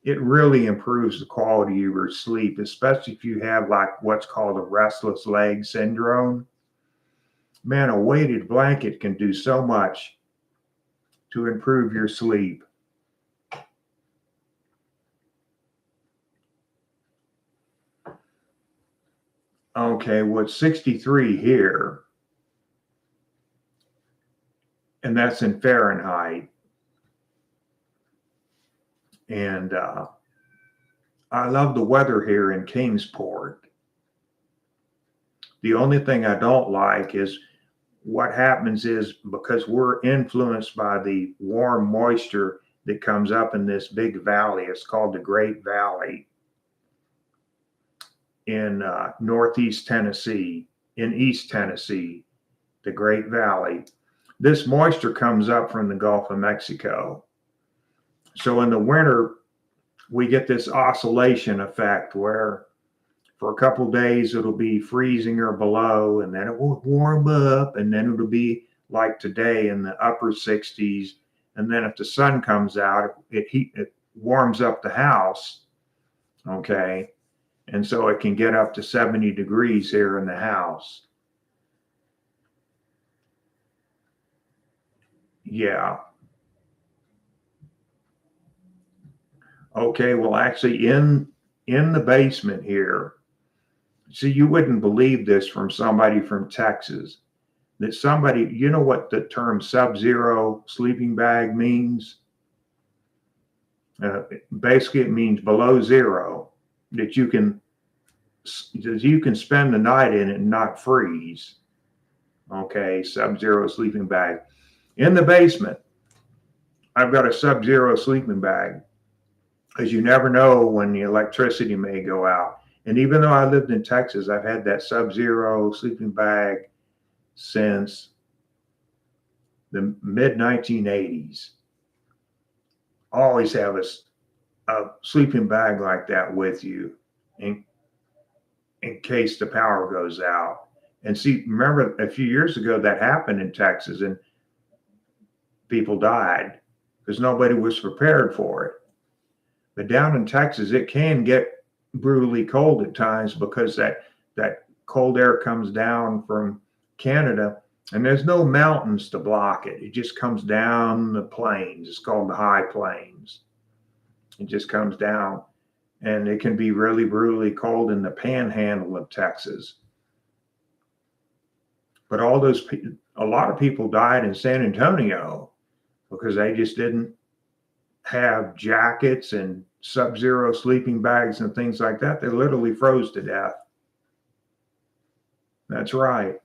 It really improves the quality of your sleep, especially if you have like what's called a restless leg syndrome. Man, a weighted blanket can do so much to improve your sleep. Okay, what's 63 here, and that's in Fahrenheit. And I love the weather here in Kingsport. The only thing I don't like is what happens is because we're influenced by the warm moisture that comes up in this big valley. It's called the Great Valley in Northeast Tennessee, in East Tennessee, the Great Valley. This moisture comes up from the Gulf of Mexico. So in the winter, we get this oscillation effect where for a couple of days it'll be freezing or below, and then it will warm up, and then it'll be like today in the upper 60s. And then if the sun comes out, it warms up the house. Okay. And so it can get up to 70 degrees here in the house. Yeah. Okay, well, actually in the basement here, see, you wouldn't believe this from somebody from Texas, that somebody, you know what the term sub-zero sleeping bag means? Basically, it means below zero, that you can spend the night in it and not freeze. Okay, sub-zero sleeping bag. In the basement, I've got a sub-zero sleeping bag, because you never know when the electricity may go out. And even though I lived in Texas, I've had that sub-zero sleeping bag since the mid-1980s. Always have a sleeping bag like that with you in case the power goes out. And see, remember a few years ago that happened in Texas and people died because nobody was prepared for it. But down in Texas, it can get brutally cold at times because that cold air comes down from Canada, and there's no mountains to block it. It just comes down the plains. It's called the high plains. It just comes down, and it can be really brutally cold in the panhandle of Texas. But a lot of people died in San Antonio because they just didn't have jackets and sub-zero sleeping bags and things like that. They literally froze to death. That's right.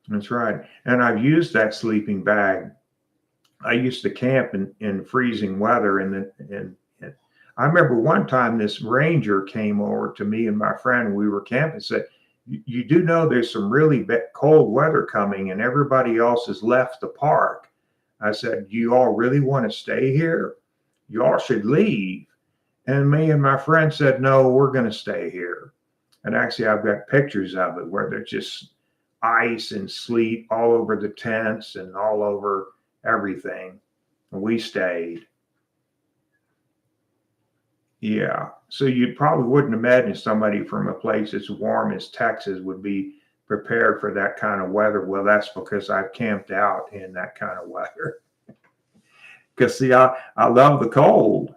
That's right. And I've used that sleeping bag. I used to camp in freezing weather, and I remember one time this ranger came over to me and my friend. We were camping and said, you do know there's some really cold weather coming and everybody else has left the park. I said, do you all really want to stay here? You all should leave. And me and my friend said, no, we're going to stay here. And actually, I've got pictures of it where there's just ice and sleet all over the tents and all over everything. And we stayed. Yeah. So you probably wouldn't imagine somebody from a place as warm as Texas would be prepared for that kind of weather. Well, that's because I've camped out in that kind of weather. Because see, I love the cold.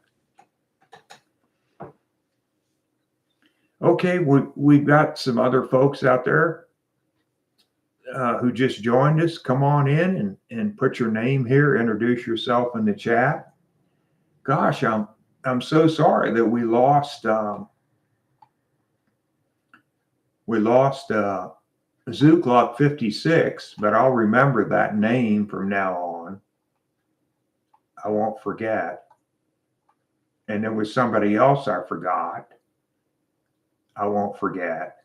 Okay, we've got some other folks out there who just joined us. Come on in and put your name here. Introduce yourself in the chat. Gosh, I'm so sorry that we lost Zooklock 56, but I'll remember that name from now on. I won't forget. And there was somebody else I forgot. I won't forget.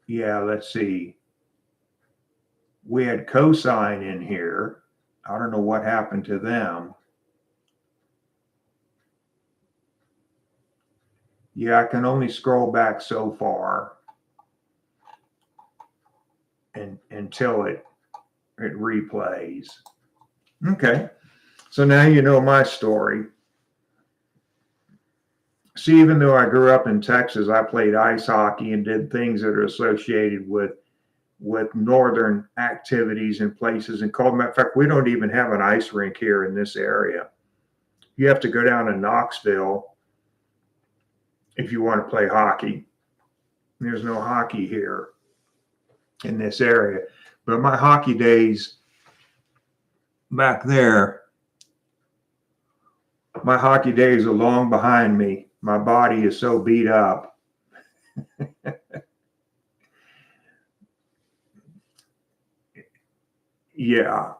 Yeah, let's see. We had Cosine in here. I don't know what happened to them. Yeah, I can only scroll back so far until it replays. Okay. So now you know my story. See, even though I grew up in Texas, I played ice hockey and did things that are associated with northern activities and places in cold. Matter of fact, we don't even have an ice rink here in this area. You have to go down to Knoxville if you want to play hockey. There's no hockey here in this area. But my hockey days back there, my hockey days are long behind me. My body is so beat up. Yeah.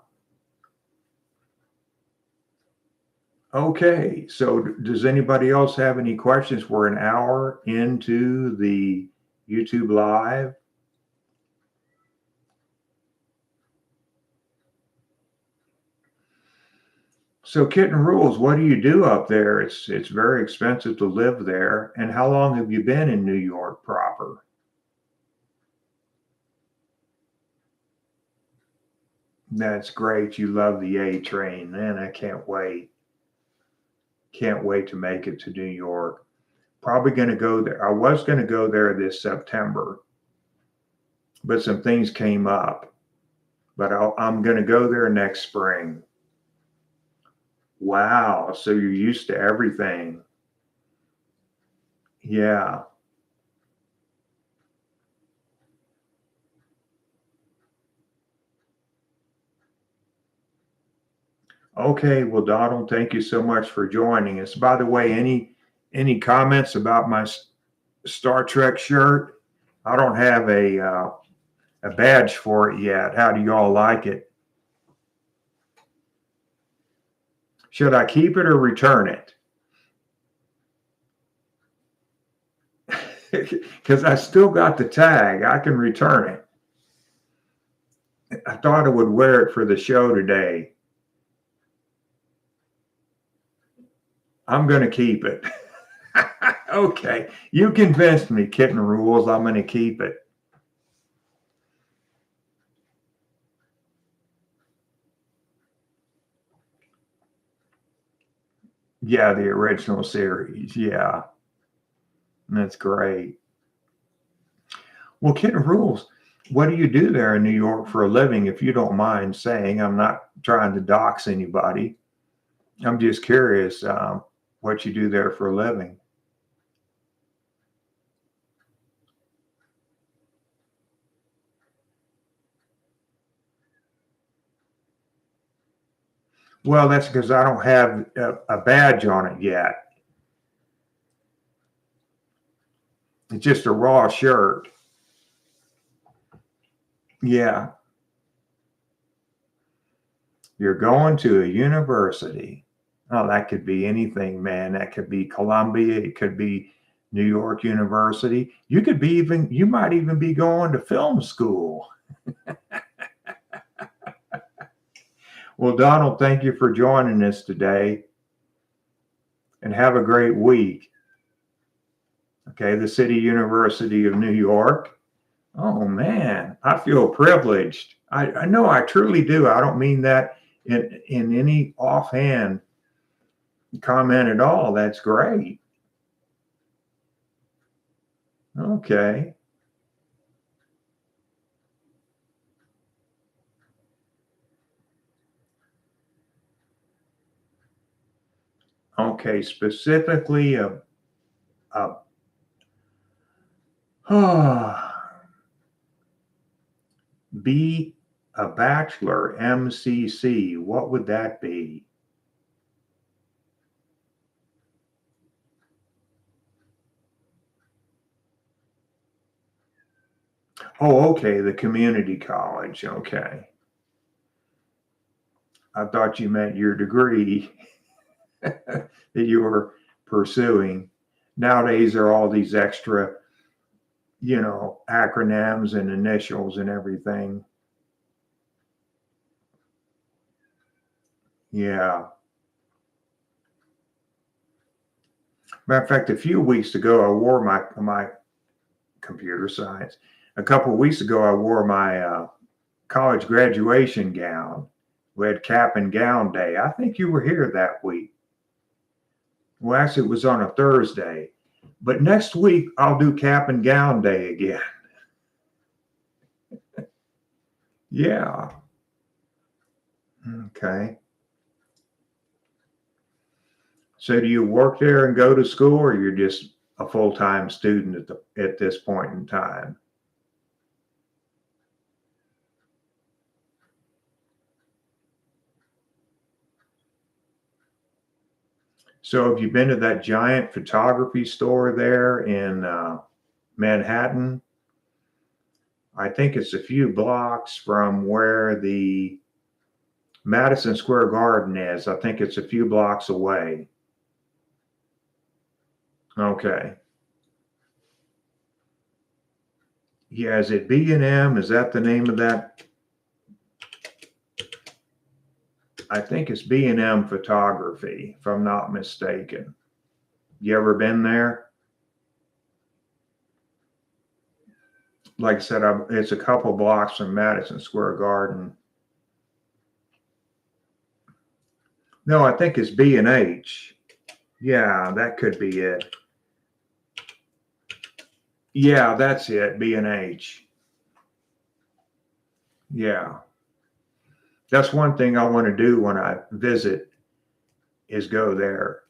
Okay. So does anybody else have any questions? We're an hour into the YouTube Live. So Kitten Rules, what do you do up there? It's very expensive to live there. And how long have you been in New York proper? That's great. You love the A train. Man, I can't wait. Can't wait to make it to New York. Probably going to go there. I was going to go there this September, but some things came up. But I'm going to go there next spring. Wow. So you're used to everything. Yeah. Okay. Well, Donald, thank you so much for joining us. By the way, any comments about my Star Trek shirt? I don't have a badge for it yet. How do you all like it? Should I keep it or return it? Because I still got the tag. I can return it. I thought I would wear it for the show today. I'm going to keep it. Okay. You convinced me, Kitten Rules. I'm going to keep it. Yeah, the original series. Yeah. That's great. Well, Kitten Rules, what do you do there in New York for a living, if you don't mind saying? I'm not trying to dox anybody. I'm just curious what you do there for a living. Well, that's because I don't have a badge on it yet. It's just a raw shirt. Yeah. You're going to a university. Oh, that could be anything, man. That could be Columbia. It could be New York University. You might even be going to film school. Well, Donald, thank you for joining us today and have a great week. Okay, the City University of New York. Oh man, I feel privileged. I know I truly do. I don't mean that in any offhand comment at all. That's great. Okay. Okay, specifically be a bachelor MCC. What would that be? Oh, okay, the community college. Okay. I thought you meant your degree that you were pursuing. Nowadays, there are all these extra, acronyms and initials and everything. Yeah. Matter of fact, a few weeks ago, I wore my computer science. A couple of weeks ago, I wore my college graduation gown. We had cap and gown day. I think you were here that week. Well, actually, it was on a Thursday. But next week, I'll do cap and gown day again. Yeah. Okay. So do you work there and go to school, or you're just a full-time student at this point in time? So have you been to that giant photography store there in Manhattan? I think it's a few blocks from where the Madison Square Garden is. I think it's a few blocks away. Okay. Yeah, is it B&M? Is that the name of that? I think it's B&M Photography, if I'm not mistaken. You ever been there? Like I said, it's a couple blocks from Madison Square Garden. No, I think it's B&H. Yeah, that could be it. Yeah, that's it, B&H. Yeah. That's one thing I want to do when I visit is go there.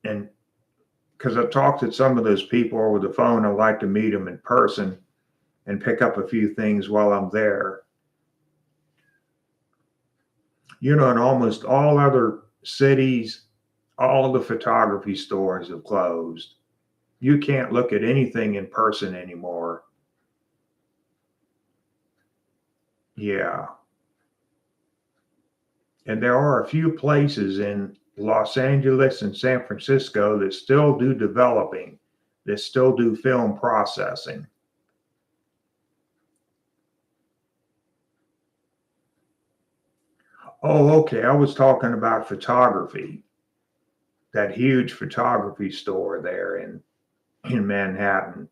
And because I've talked to some of those people over the phone, I like to meet them in person and pick up a few things while I'm there. You know, in almost all other cities, all the photography stores have closed. You can't look at anything in person anymore. Yeah. And there are a few places in Los Angeles and San Francisco that still do developing, that still do film processing. Oh, okay. I was talking about photography, that huge photography store there in Manhattan.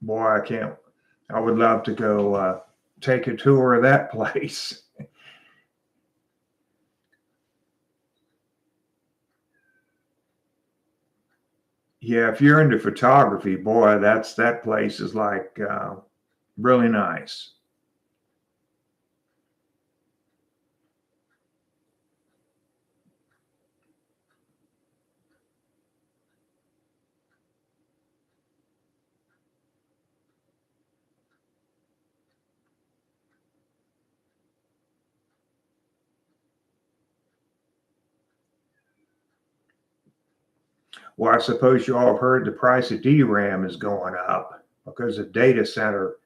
Boy, I would love to go take a tour of that place. Yeah, if you're into photography, boy, that place is like really nice. Well, I suppose you all have heard the price of DRAM is going up because of data center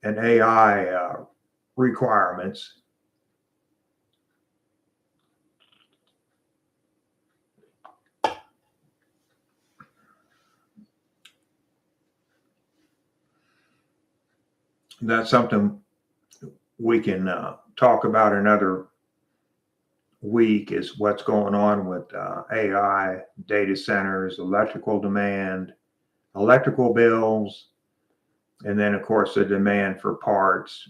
and AI requirements. That's something we can talk about another week, is what's going on with AI, data centers, electrical demand, electrical bills, and then, of course, the demand for parts.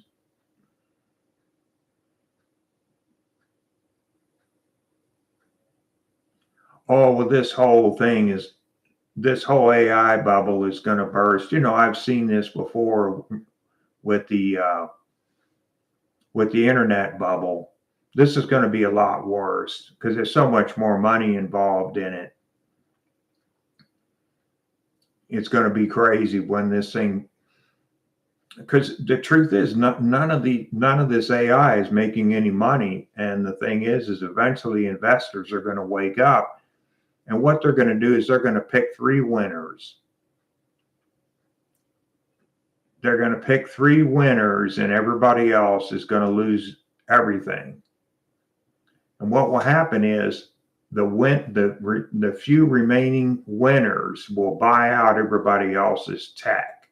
Oh, well, this whole AI bubble is going to burst. You know, I've seen this before with the internet bubble. This is going to be a lot worse because there's so much more money involved in it. It's going to be crazy when this thing, because the truth is none of this AI is making any money. And the thing is eventually investors are going to wake up, and what they're going to do is they're going to pick three winners. They're going to pick three winners, and everybody else is going to lose everything. And what will happen is the few remaining winners will buy out everybody else's tech.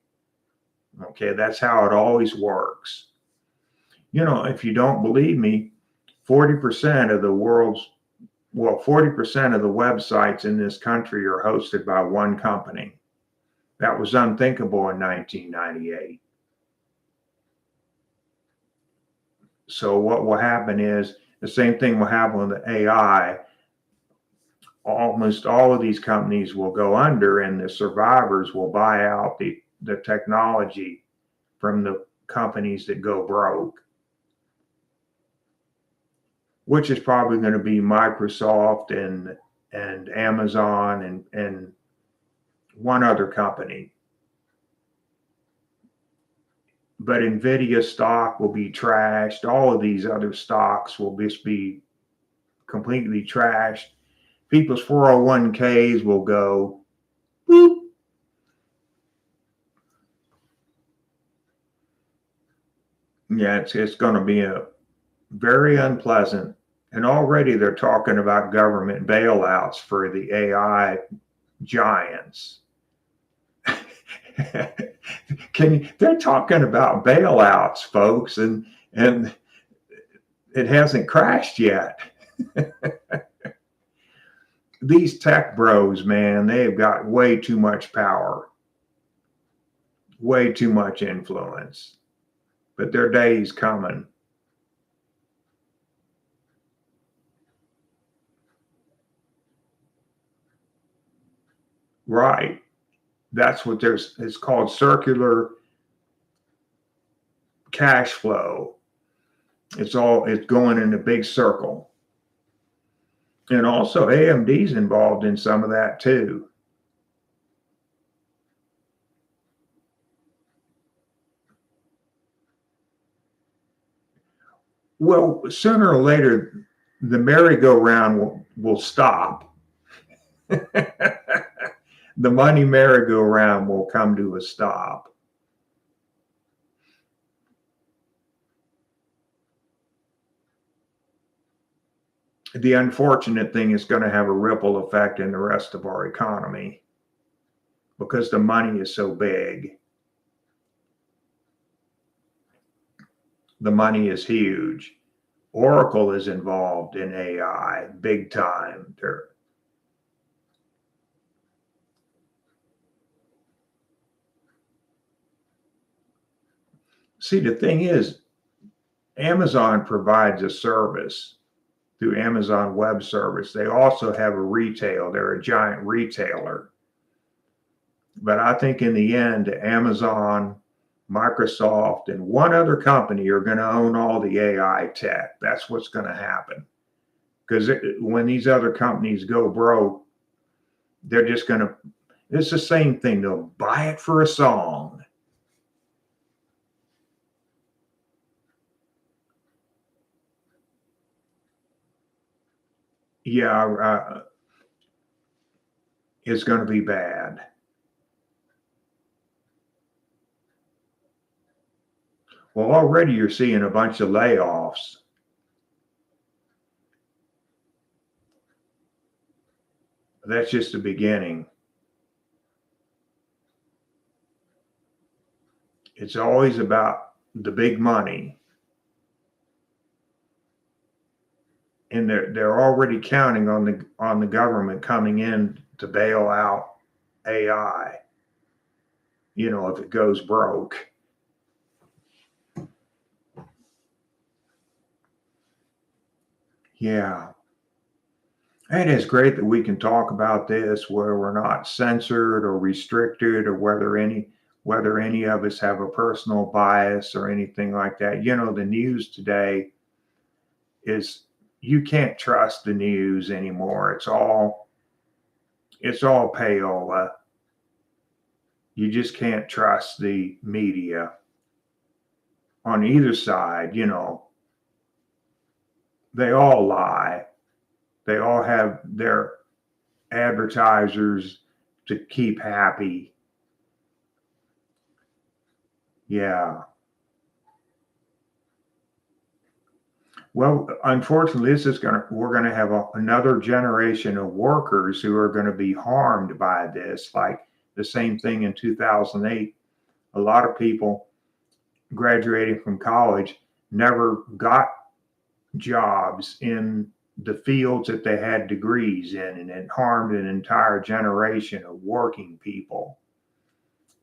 Okay, that's how it always works. You know, if you don't believe me, 40% of the 40% of the websites in this country are hosted by one company. That was unthinkable in 1998. So what will happen is the same thing will happen with the AI. Almost all of these companies will go under, and the survivors will buy out the technology from the companies that go broke, which is probably going to be Microsoft and Amazon and one other company. But NVIDIA stock will be trashed. All of these other stocks will just be completely trashed. People's 401ks will go boop. Yeah, it's going to be a very unpleasant. And already they're talking about government bailouts for the AI giants. They're talking about bailouts, folks, and it hasn't crashed yet. These tech bros, man, they've got way too much power, way too much influence, but their day's coming. Right. That's what it's called, circular cash flow. It's going in a big circle. And also AMD's involved in some of that too. Well, sooner or later, the merry-go-round will stop. The money merry-go-round will come to a stop. The unfortunate thing is going to have a ripple effect in the rest of our economy because the money is so big. The money is huge. Oracle is involved in AI big time. See, the thing is, Amazon provides a service through Amazon Web Service. They also have a retail. They're a giant retailer. But I think in the end, Amazon, Microsoft, and one other company are going to own all the AI tech. That's what's going to happen. Because when these other companies go broke, they're just going to, it's the same thing. They'll buy it for a song. Yeah, it's going to be bad. Well, already you're seeing a bunch of layoffs. That's just the beginning. It's always about the big money. And they're already counting on the government coming in to bail out AI, you know, if it goes broke. Yeah. And it's great that we can talk about this where we're not censored or restricted, or whether any of us have a personal bias or anything like that. You know, the news today is, you can't trust the news anymore. It's all payola. You just can't trust the media on either side. You know, they all lie. They all have their advertisers to keep happy. Yeah. Well, unfortunately, we're going to have another generation of workers who are going to be harmed by this. Like the same thing in 2008. A lot of people graduating from college never got jobs in the fields that they had degrees in, and it harmed an entire generation of working people.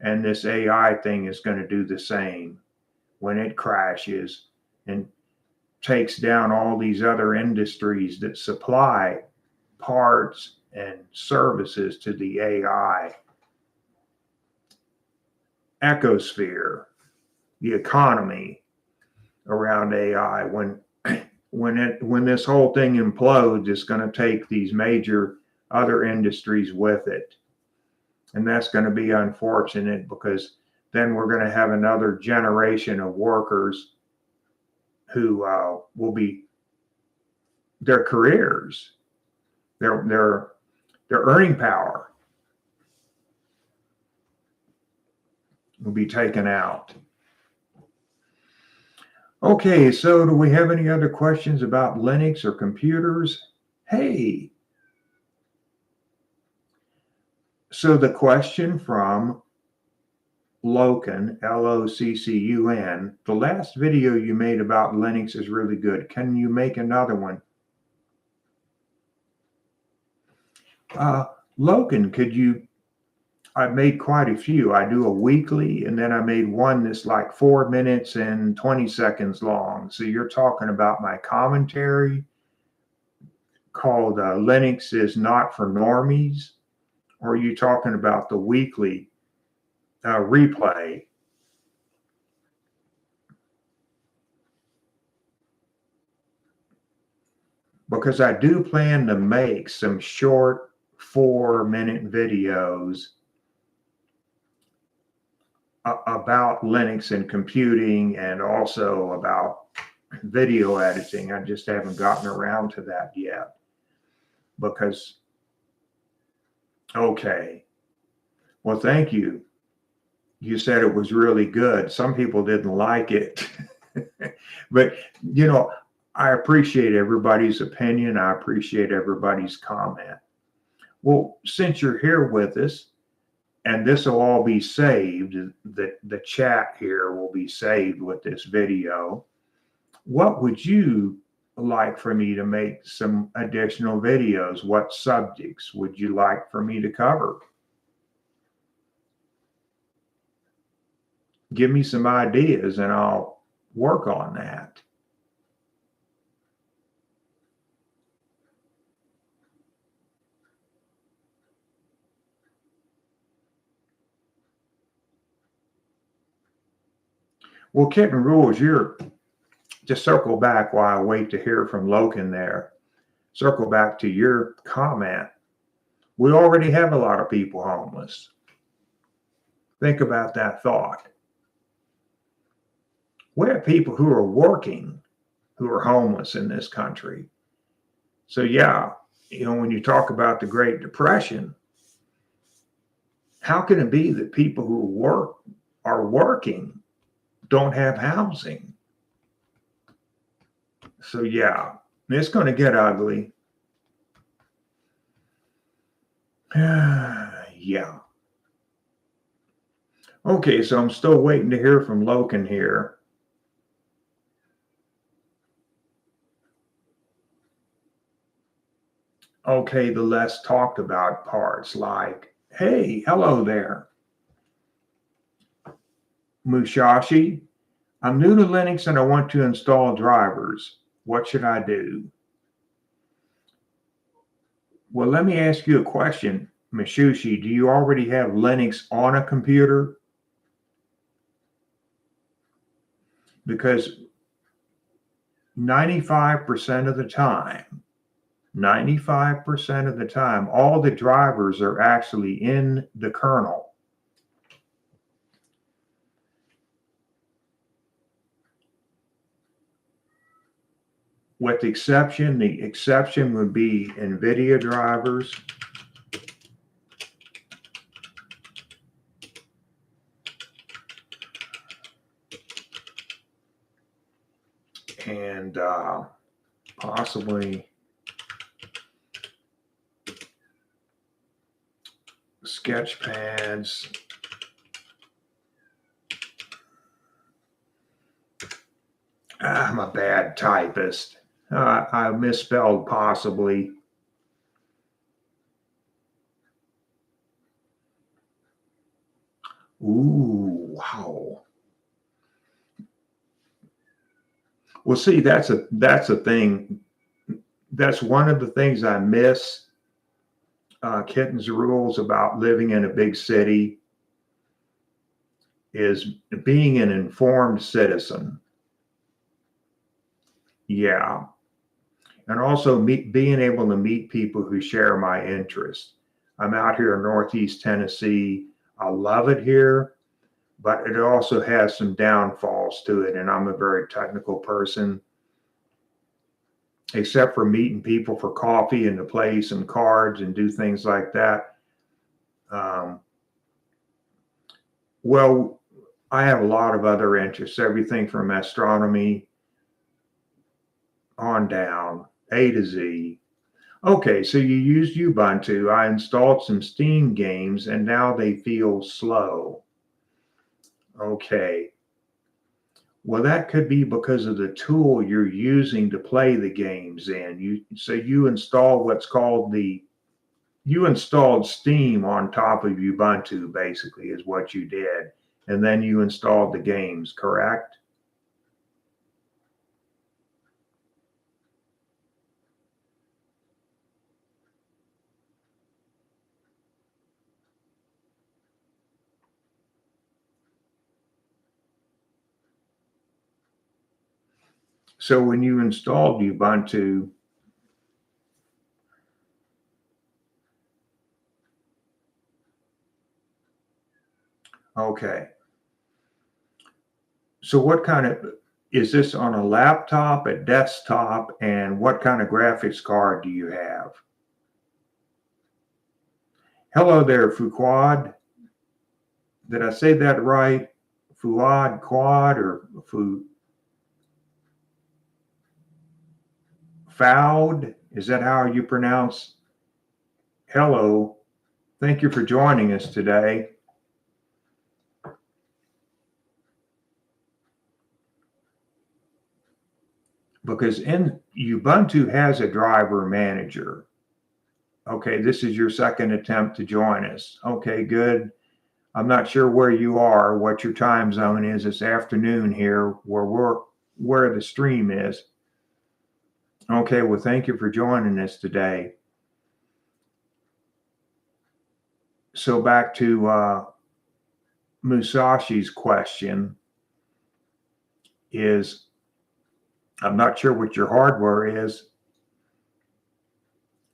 And this AI thing is going to do the same when it crashes and takes down all these other industries that supply parts and services to the AI ecosphere, the economy around AI. When this whole thing implodes, it's going to take these major other industries with it. And that's going to be unfortunate, because then we're going to have another generation of workers who will be, their careers, their earning power will be taken out. Okay, so do we have any other questions about Linux or computers? Hey, so the question from Loccun, L-O-C-C-U-N, the last video you made about Linux is really good. Can you make another one? Loccun, could you, I made quite a few. I do a weekly, and then I made one that's like 4 minutes and 20 seconds long. So you're talking about my commentary called Linux is Not for Normies? Or are you talking about the weekly replay? Because I do plan to make some short 4-minute videos about Linux and computing, and also about video editing. I just haven't gotten around to that yet. Because, okay, well, thank you. You said it was really good. Some people didn't like it. But, you know, I appreciate everybody's opinion. I appreciate everybody's comment. Well, since you're here with us, and this will all be saved, the chat here will be saved with this video, what would you like for me to make some additional videos? What subjects would you like for me to cover? Give me some ideas and I'll work on that. Well, Kitten Rules, you're just circle back while I wait to hear from Loccun there. Circle back to your comment. We already have a lot of people homeless. Think about that thought. We have people who are working who are homeless in this country. So yeah, you know, when you talk about the Great Depression, how can it be that people who are working don't have housing? So yeah, it's going to get ugly. Yeah. Okay, so I'm still waiting to hear from Loccun here. Okay, the less talked about parts, like, hey, hello there, Mushashi. I'm new to Linux and I want to install drivers. What should I do? Well, let me ask you a question, Mushushi. Do you already have Linux on a computer? Because 95% of the time, 95% of the time, all the drivers are actually in the kernel. With the exception would be NVIDIA drivers. And possibly sketchpads. I'm a bad typist. I misspelled possibly. Ooh, wow. Well, see, that's a thing. That's one of the things I miss. Kitten's rules about living in a big city is being an informed citizen. Yeah. And also being able to meet people who share my interests. I'm out here in Northeast Tennessee. I love it here, but it also has some downfalls to it. And I'm a very technical person, except for meeting people for coffee and to play some cards and do things like that. Well, I have a lot of other interests, everything from astronomy on down, A to Z. Okay, so you used Ubuntu. I installed some Steam games and now they feel slow. Okay. Well, that could be because of the tool you're using to play the games in. You install what's called you installed Steam on top of Ubuntu, basically, is what you did. And then you installed the games, correct? So when you installed Ubuntu, okay. So what kind of, is this on a laptop, a desktop, and what kind of graphics card do you have? Hello there, Fuquad. Did I say that right? Fuad Quad or Foud? Is that how you pronounce hello? Thank you for joining us today. Because in Ubuntu has a driver manager. Okay, this is your second attempt to join us. Okay, good. I'm not sure where you are, what your time zone is this afternoon here, where the stream is. Okay, well, thank you for joining us today. So back to Musashi's question is, I'm not sure what your hardware is,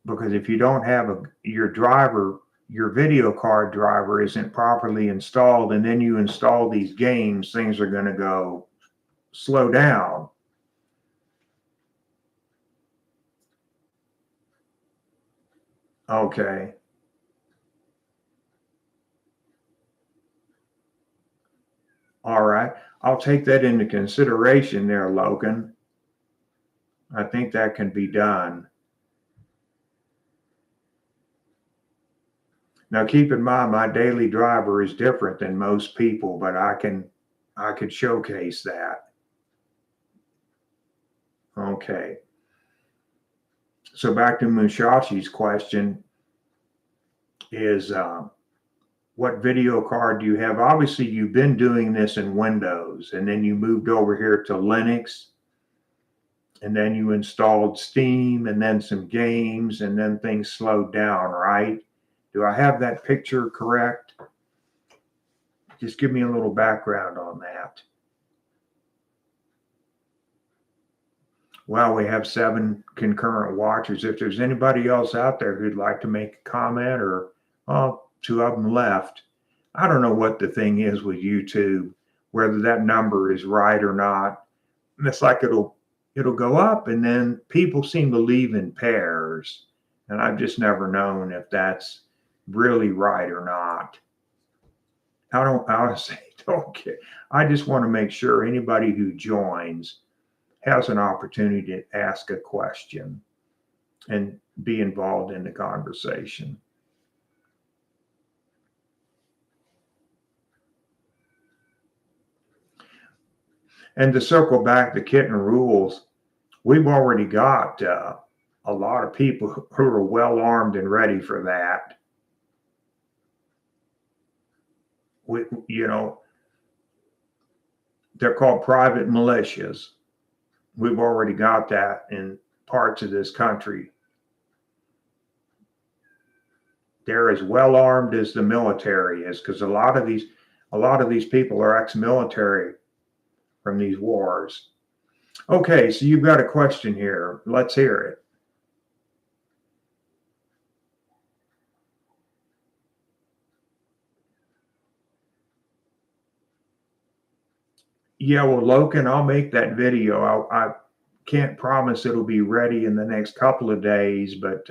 because if you don't have your driver, your video card driver isn't properly installed, and then you install these games, things are going to go slow down. Okay. All right. I'll take that into consideration there, Logan. I think that can be done. Now, keep in mind, my daily driver is different than most people, but I could showcase that. Okay. So back to Mushashi's question is, what video card do you have? Obviously, you've been doing this in Windows, and then you moved over here to Linux, and then you installed Steam, and then some games, and then things slowed down, right? Do I have that picture correct? Just give me a little background on that. Well, we have 7 concurrent watchers. If there's anybody else out there who'd like to make a comment, or 2 of them left. I don't know what the thing is with YouTube, whether that number is right or not. And it's like it'll go up, and then people seem to leave in pairs. And I've just never known if that's really right or not. I honestly don't care. I just want to make sure anybody who joins has an opportunity to ask a question and be involved in the conversation. And to circle back the kitten rules, we've already got a lot of people who are well armed and ready for that. You know, they're called private militias. We've already got that in parts of this country. They're as well armed as the military is, because a lot of these people are ex-military from these wars. Okay, so you've got a question here. Let's hear it. Yeah, well, Logan, I'll make that video. I can't promise it'll be ready in the next couple of days, but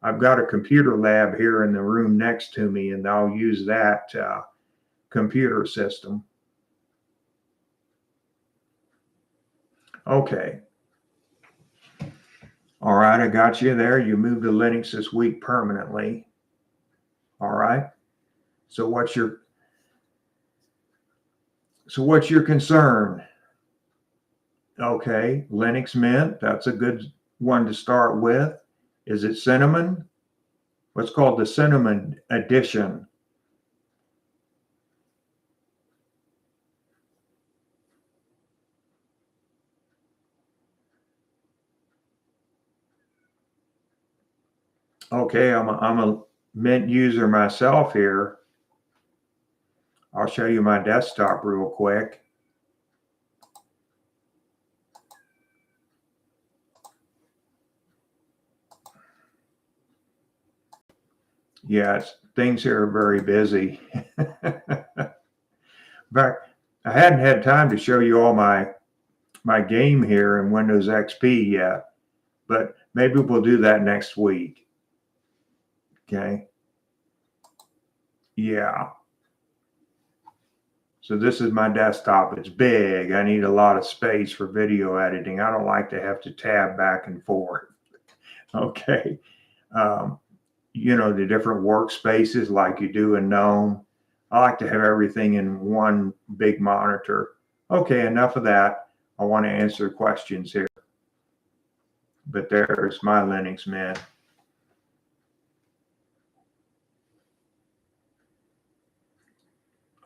I've got a computer lab here in the room next to me, and I'll use that computer system. Okay. All right, I got you there. You moved to Linux this week permanently. All right. So what's your concern? Okay, Linux Mint, that's a good one to start with. Is it Cinnamon? What's called the Cinnamon edition. Okay, I'm a Mint user myself here. I'll show you my desktop real quick. Yes, things here are very busy. In fact, I hadn't had time to show you all my game here in Windows XP yet, but maybe we'll do that next week. Okay. Yeah. So this is my desktop. It's big. I need a lot of space for video editing. I don't like to have to tab back and forth. Okay. You know, the different workspaces like you do in GNOME. I like to have everything in one big monitor. Okay, enough of that. I want to answer questions here. But there's my Linux Mint.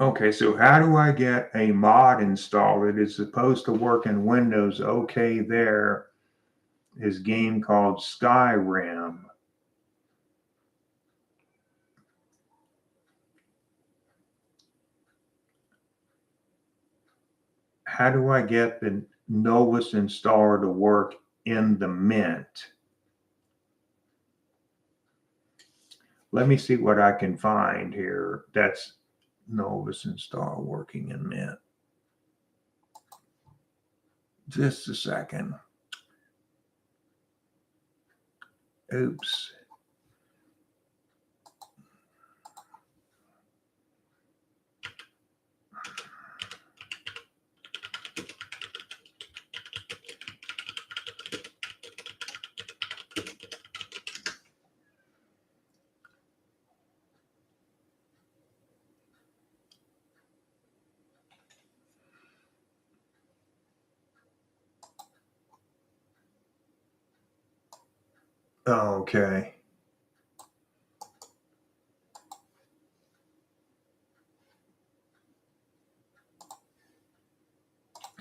Okay, so how do I get a mod installed? It is supposed to work in Windows. Okay, there is a game called Skyrim. How do I get the Novus installer to work in the Mint? Let me see what I can find here. That's Novus install working in Mint. Just a second. Oops. Okay.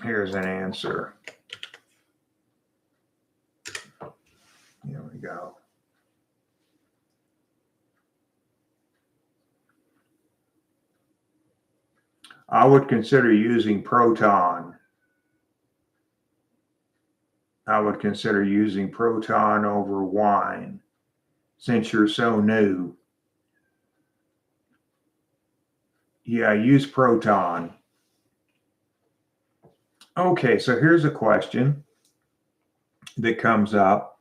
Here's an answer. Here we go. I would consider using Proton. I would consider using Proton over Wine since you're so new. Yeah, use Proton. Okay, so here's a question that comes up.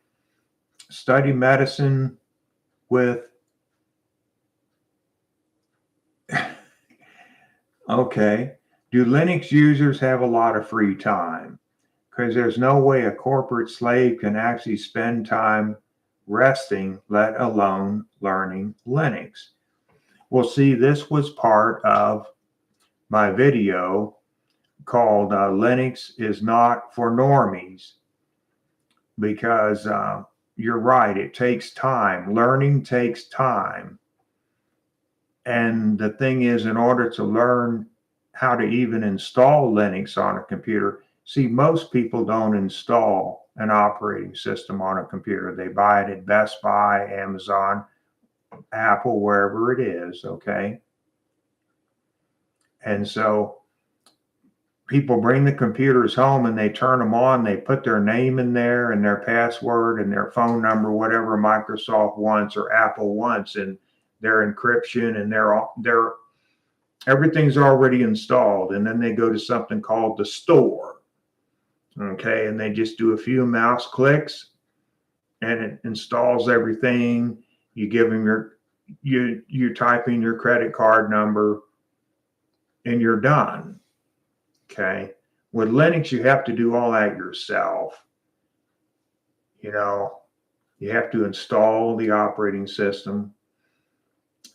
Study medicine with... Okay. Do Linux users have a lot of free time? Because there's no way a corporate slave can actually spend time resting, let alone learning Linux. Well, see, this was part of my video called Linux is not for normies, because you're right, it takes time. Learning takes time. And the thing is, in order to learn how to even install Linux on a computer, see, most people don't install an operating system on a computer. They buy it at Best Buy, Amazon, Apple, wherever it is, okay? And so people bring the computers home and they turn them on, they put their name in there and their password and their phone number, whatever Microsoft wants or Apple wants, and their encryption, and their everything's already installed. And then they go to something called the store, okay, and they just do a few mouse clicks and it installs everything. You give them you type in your credit card number and you're done. Okay. With Linux, you have to do all that yourself. You know, you have to install the operating system.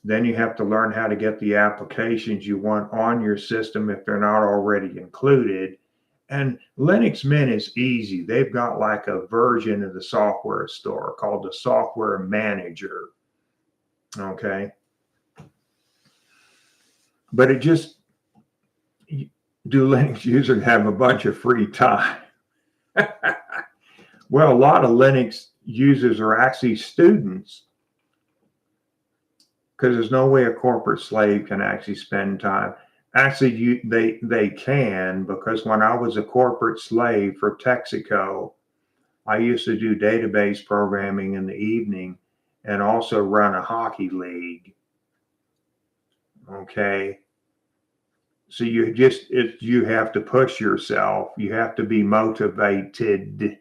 Then you have to learn how to get the applications you want on your system if they're not already included. And Linux Mint is easy. They've got like a version of the software store called the Software Manager. Okay. But it just, do Linux users have a bunch of free time? Well, a lot of Linux users are actually students, because there's no way a corporate slave can actually spend time. Actually, they can, because when I was a corporate slave for Texaco, I used to do database programming in the evening and also run a hockey league. Okay. So you have to push yourself. You have to be motivated.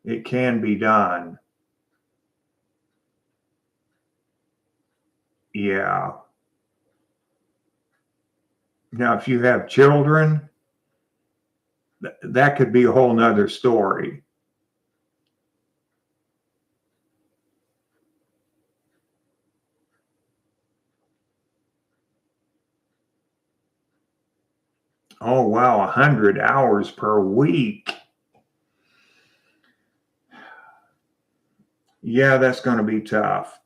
It can be done. Yeah. Now, if you have children, that could be a whole nother story. Oh, wow, 100 hours per week. Yeah, that's going to be tough.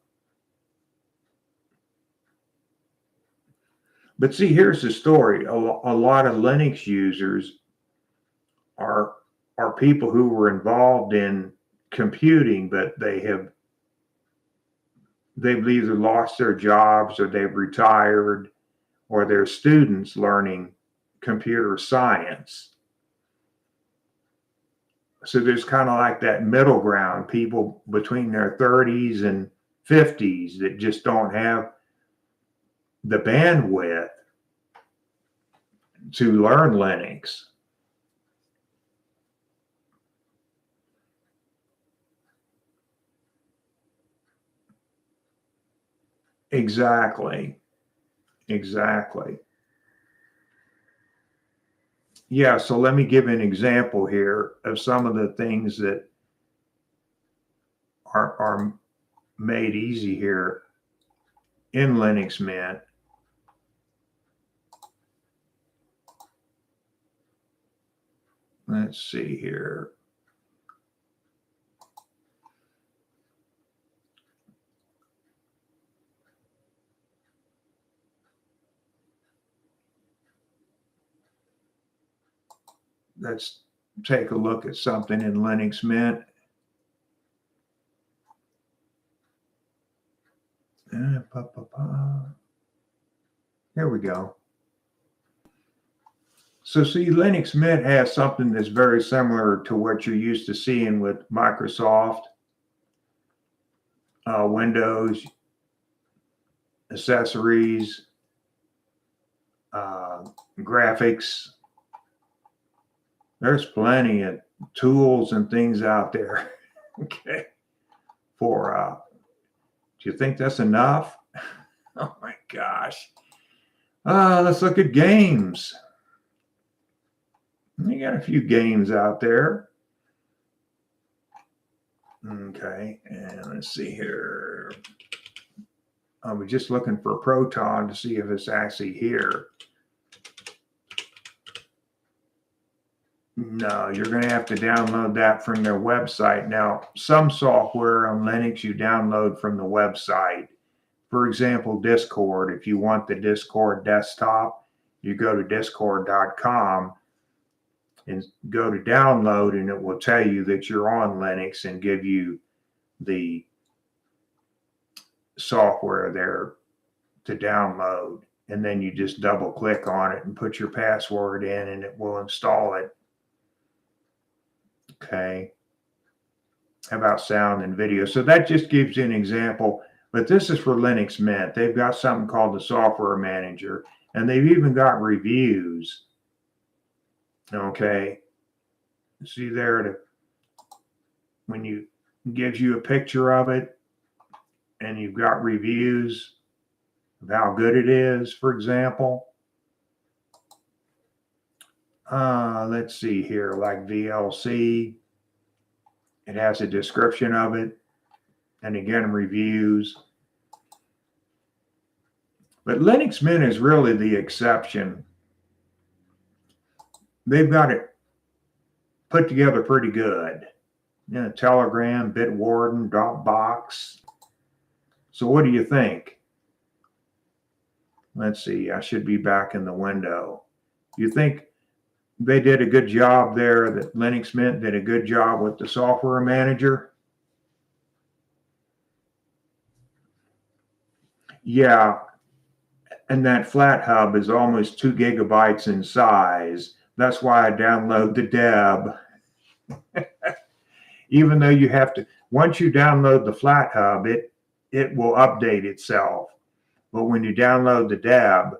But see, here's the story. A lot of Linux users are people who were involved in computing, but they've either lost their jobs or they've retired, or they're students learning computer science. So there's kind of like that middle ground, people between their 30s and 50s that just don't have the bandwidth to learn Linux. Exactly. Yeah, so let me give an example here of some of the things that are made easy here in Linux Mint. Let's see here. Let's take a look at something in Linux Mint. Here we go. So see, Linux Mint has something that's very similar to what you're used to seeing with Microsoft, Windows, accessories, graphics. There's plenty of tools and things out there. Okay. For do you think that's enough? Oh my gosh. Let's look at games. You got a few games out there. Okay, and let's see here. I was just looking for Proton to see if it's actually here. No, you're going to have to download that from their website. Now, some software on Linux you download from the website. For example, Discord. If you want the Discord desktop, you go to discord.com and go to download, and it will tell you that you're on Linux and give you the software there to download. And then you just double click on it and put your password in, and it will install it. Okay. How about sound and video? So that just gives you an example, but this is for Linux Mint. They've got something called the software manager, and they've even got reviews. Okay. See there, when you gives you a picture of it, and you've got reviews of how good it is, for example. Let's see here, like VLC. It has a description of it, and again, reviews. But Linux Mint is really the exception. They've got it put together pretty good. You know, Telegram, Bitwarden, Dropbox. So what do you think? Let's see, I should be back in the window. You think they did a good job there, that Linux Mint did a good job with the software manager? Yeah, and that flat hub is almost 2 gigabytes in size. That's why I download the deb. Even though you have to, once you download the flat hub, it will update itself. But when you download the deb,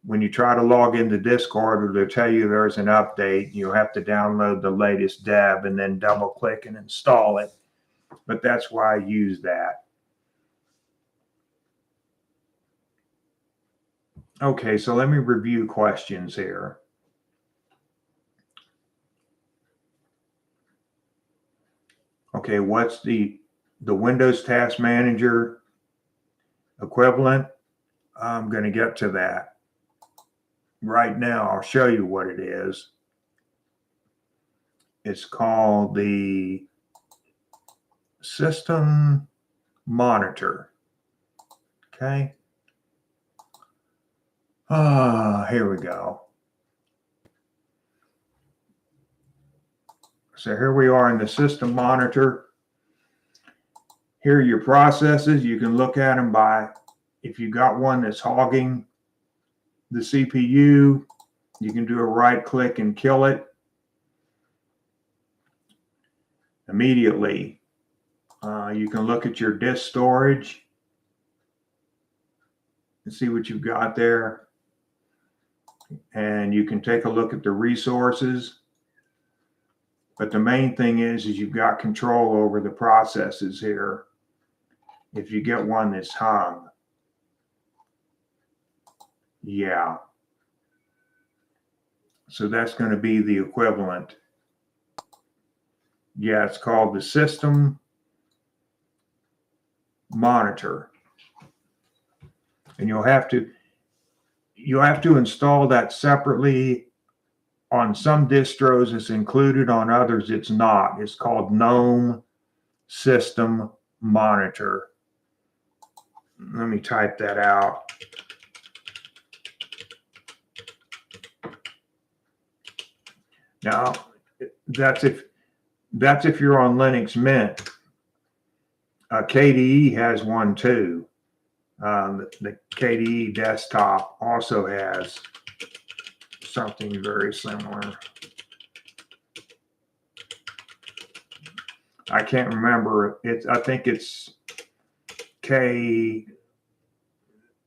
when you try to log into Discord, they'll tell you there's an update. You have to download the latest deb and then double click and install it. But that's why I use that. Okay, so let me review questions here. Okay, what's the Windows Task Manager equivalent? I'm going to get to that. Right now, I'll show you what it is. It's called the System Monitor. Okay. Here we go. So here we are in the System Monitor. Here are your processes. You can look at them by, if you got one that's hogging the CPU, you can do a right click and kill it immediately. You can look at your disk storage and see what you've got there. And you can take a look at the resources. But the main thing is you've got control over the processes here. If you get one that's hung. Yeah. So that's going to be the equivalent. Yeah, it's called the System Monitor. And you'll have to install that separately. On some distros it's included, on others it's not. It's called GNOME System Monitor. Let me type that out. Now, that's if you're on Linux Mint. KDE has one too. The KDE desktop also has something very similar. I can't remember. I think it's K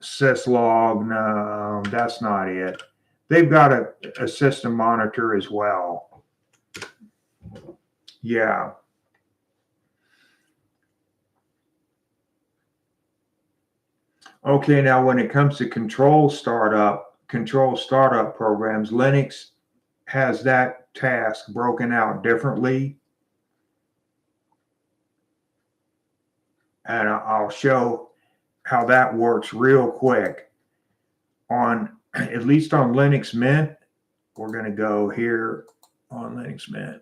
syslog. No, that's not it. They've got a system monitor as well. Yeah. Okay, now when it comes to control startup programs, Linux has that task broken out differently. And I'll show how that works real quick. At least on Linux Mint, we're going to go here on Linux Mint.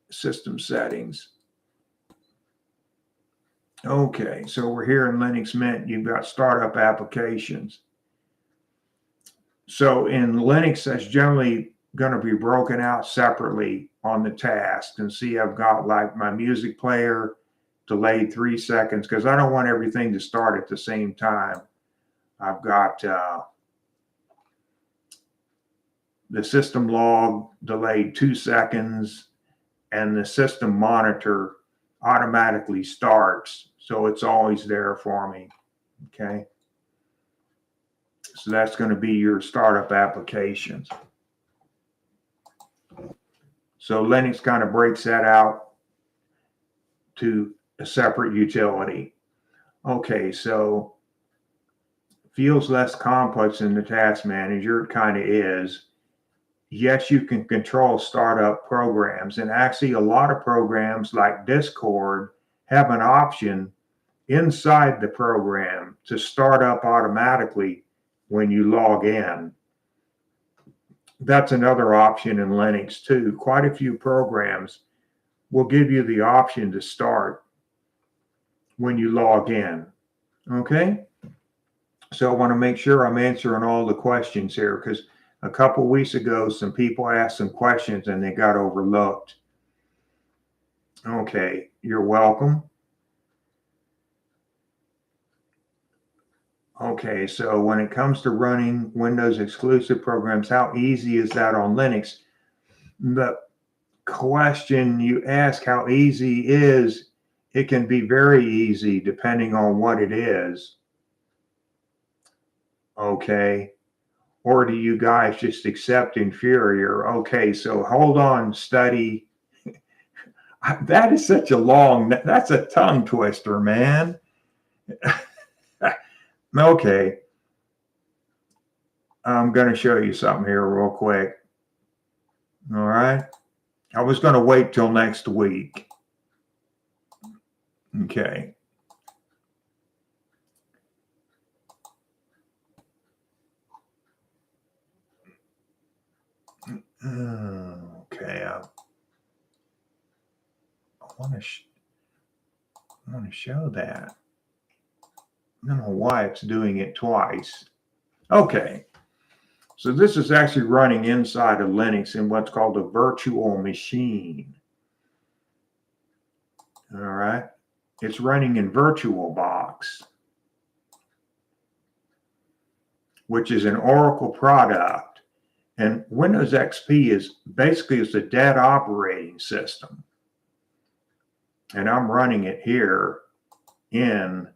System settings. Okay, so we're here in Linux Mint. You've got startup applications. So in Linux, that's generally going to be broken out separately on the task. And see, I've got like my music player delayed 3 seconds because I don't want everything to start at the same time. I've got the system log delayed 2 seconds, and the system monitor automatically starts. So it's always there for me. Okay. So that's going to be your startup applications. So Linux kind of breaks that out to a separate utility. Okay, so feels less complex in the task manager. It kind of is. Yes, you can control startup programs, and actually a lot of programs like Discord have an option inside the program to start up automatically when you log in. That's another option in Linux too. Quite a few programs will give you the option to start when you log in. Okay? So I want to make sure I'm answering all the questions here, because a couple weeks ago, some people asked some questions and they got overlooked. Okay, you're welcome. Okay, so when it comes to running Windows exclusive programs, how easy is that on Linux? The question you ask, how easy is, it can be very easy depending on what it is. Okay. Or do you guys just accept inferior? Okay, so hold on, study. That is such a long, that's a tongue twister, man. Okay. I'm going to show you something here real quick. All right. I was going to wait till next week. Okay. Okay. I want to show that. I don't know why it's doing it twice. Okay. So this is actually running inside of Linux in what's called a virtual machine. All right. It's running in VirtualBox, which is an Oracle product. And Windows XP is basically it's a dead operating system. And I'm running it here in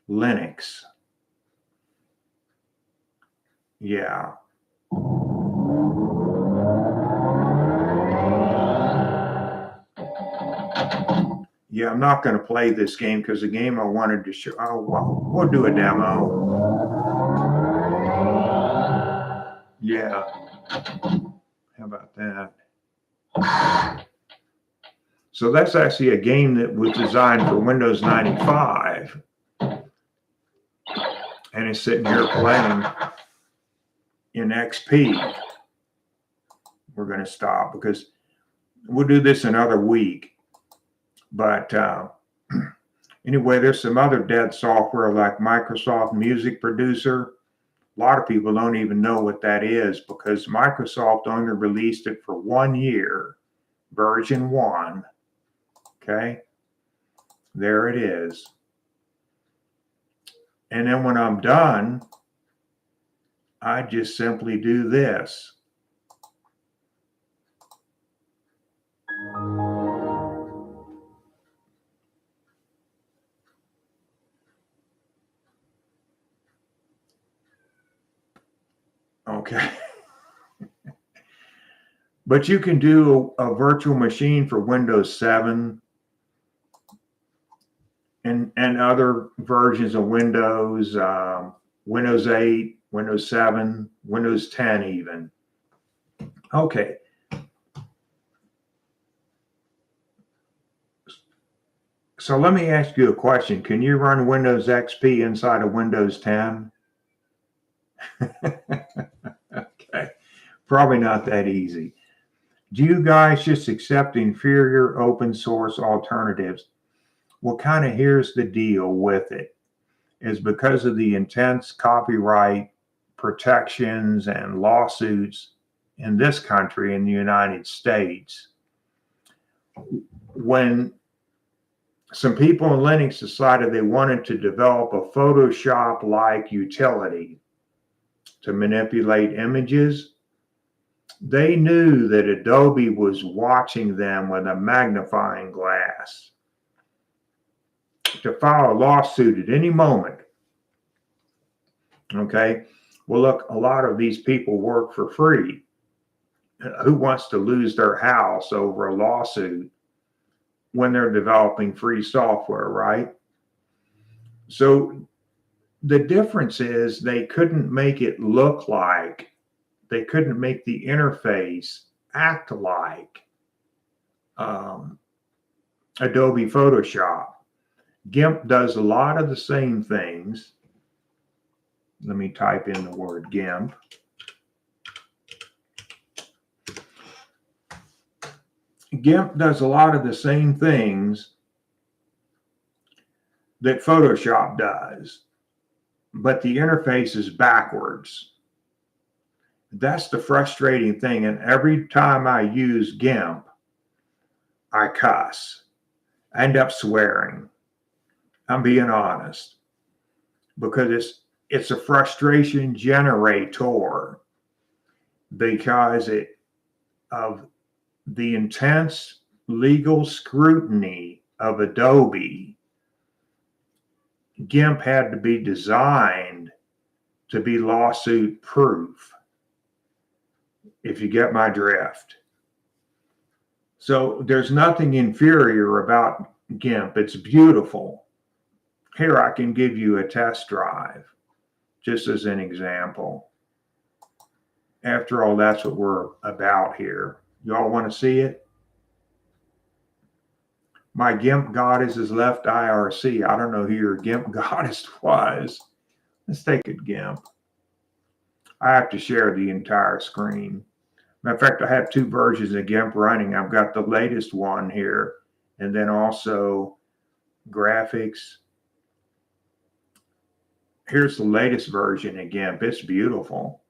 Linux. Yeah. Yeah, I'm not going to play this game because the game I wanted to show, oh, well, we'll do a demo. Yeah. How about that? So that's actually a game that was designed for Windows 95. And it's sitting here playing in XP. We're going to stop because we'll do this another week. But anyway, there's some other dead software like Microsoft Music Producer. A lot of people don't even know what that is because Microsoft only released it for 1 year, version 1. Okay, there it is. And then when I'm done, I just simply do this. Okay. But you can do a virtual machine for Windows 7 and other versions of Windows, Windows 8, Windows 7, Windows 10 even. Okay. So let me ask you a question. Can you run Windows XP inside of Windows 10? Okay. Probably not that easy. Do you guys just accept inferior open source alternatives? Well, kind of here's the deal with it, is because of the intense copyright protections and lawsuits in this country, in the United States, when some people in Linux decided they wanted to develop a Photoshop-like utility to manipulate images, they knew that Adobe was watching them with a magnifying glass to file a lawsuit at any moment. Okay, well, look, a lot of these people work for free. Who wants to lose their house over a lawsuit when they're developing free software, right? So the difference is they couldn't make it look like, they couldn't make the interface act like Adobe Photoshop. GIMP does a lot of the same things. Let me type in the word GIMP. GIMP does a lot of the same things that Photoshop does, but the interface is backwards. That's the frustrating thing. And every time I use GIMP, I cuss. I end up swearing. I'm being honest, because it's a frustration generator, because of the intense legal scrutiny of Adobe. GIMP had to be designed to be lawsuit proof, if you get my drift. So there's nothing inferior about GIMP. It's beautiful. Here, I can give you a test drive, just as an example. After all, that's what we're about here. Y'all want to see it? My GIMP goddess has left IRC. I don't know who your GIMP goddess was. Let's take it GIMP. I have to share the entire screen. Matter of fact, I have two versions of GIMP running. I've got the latest one here, and then also graphics. Here's the latest version of GIMP. It's beautiful.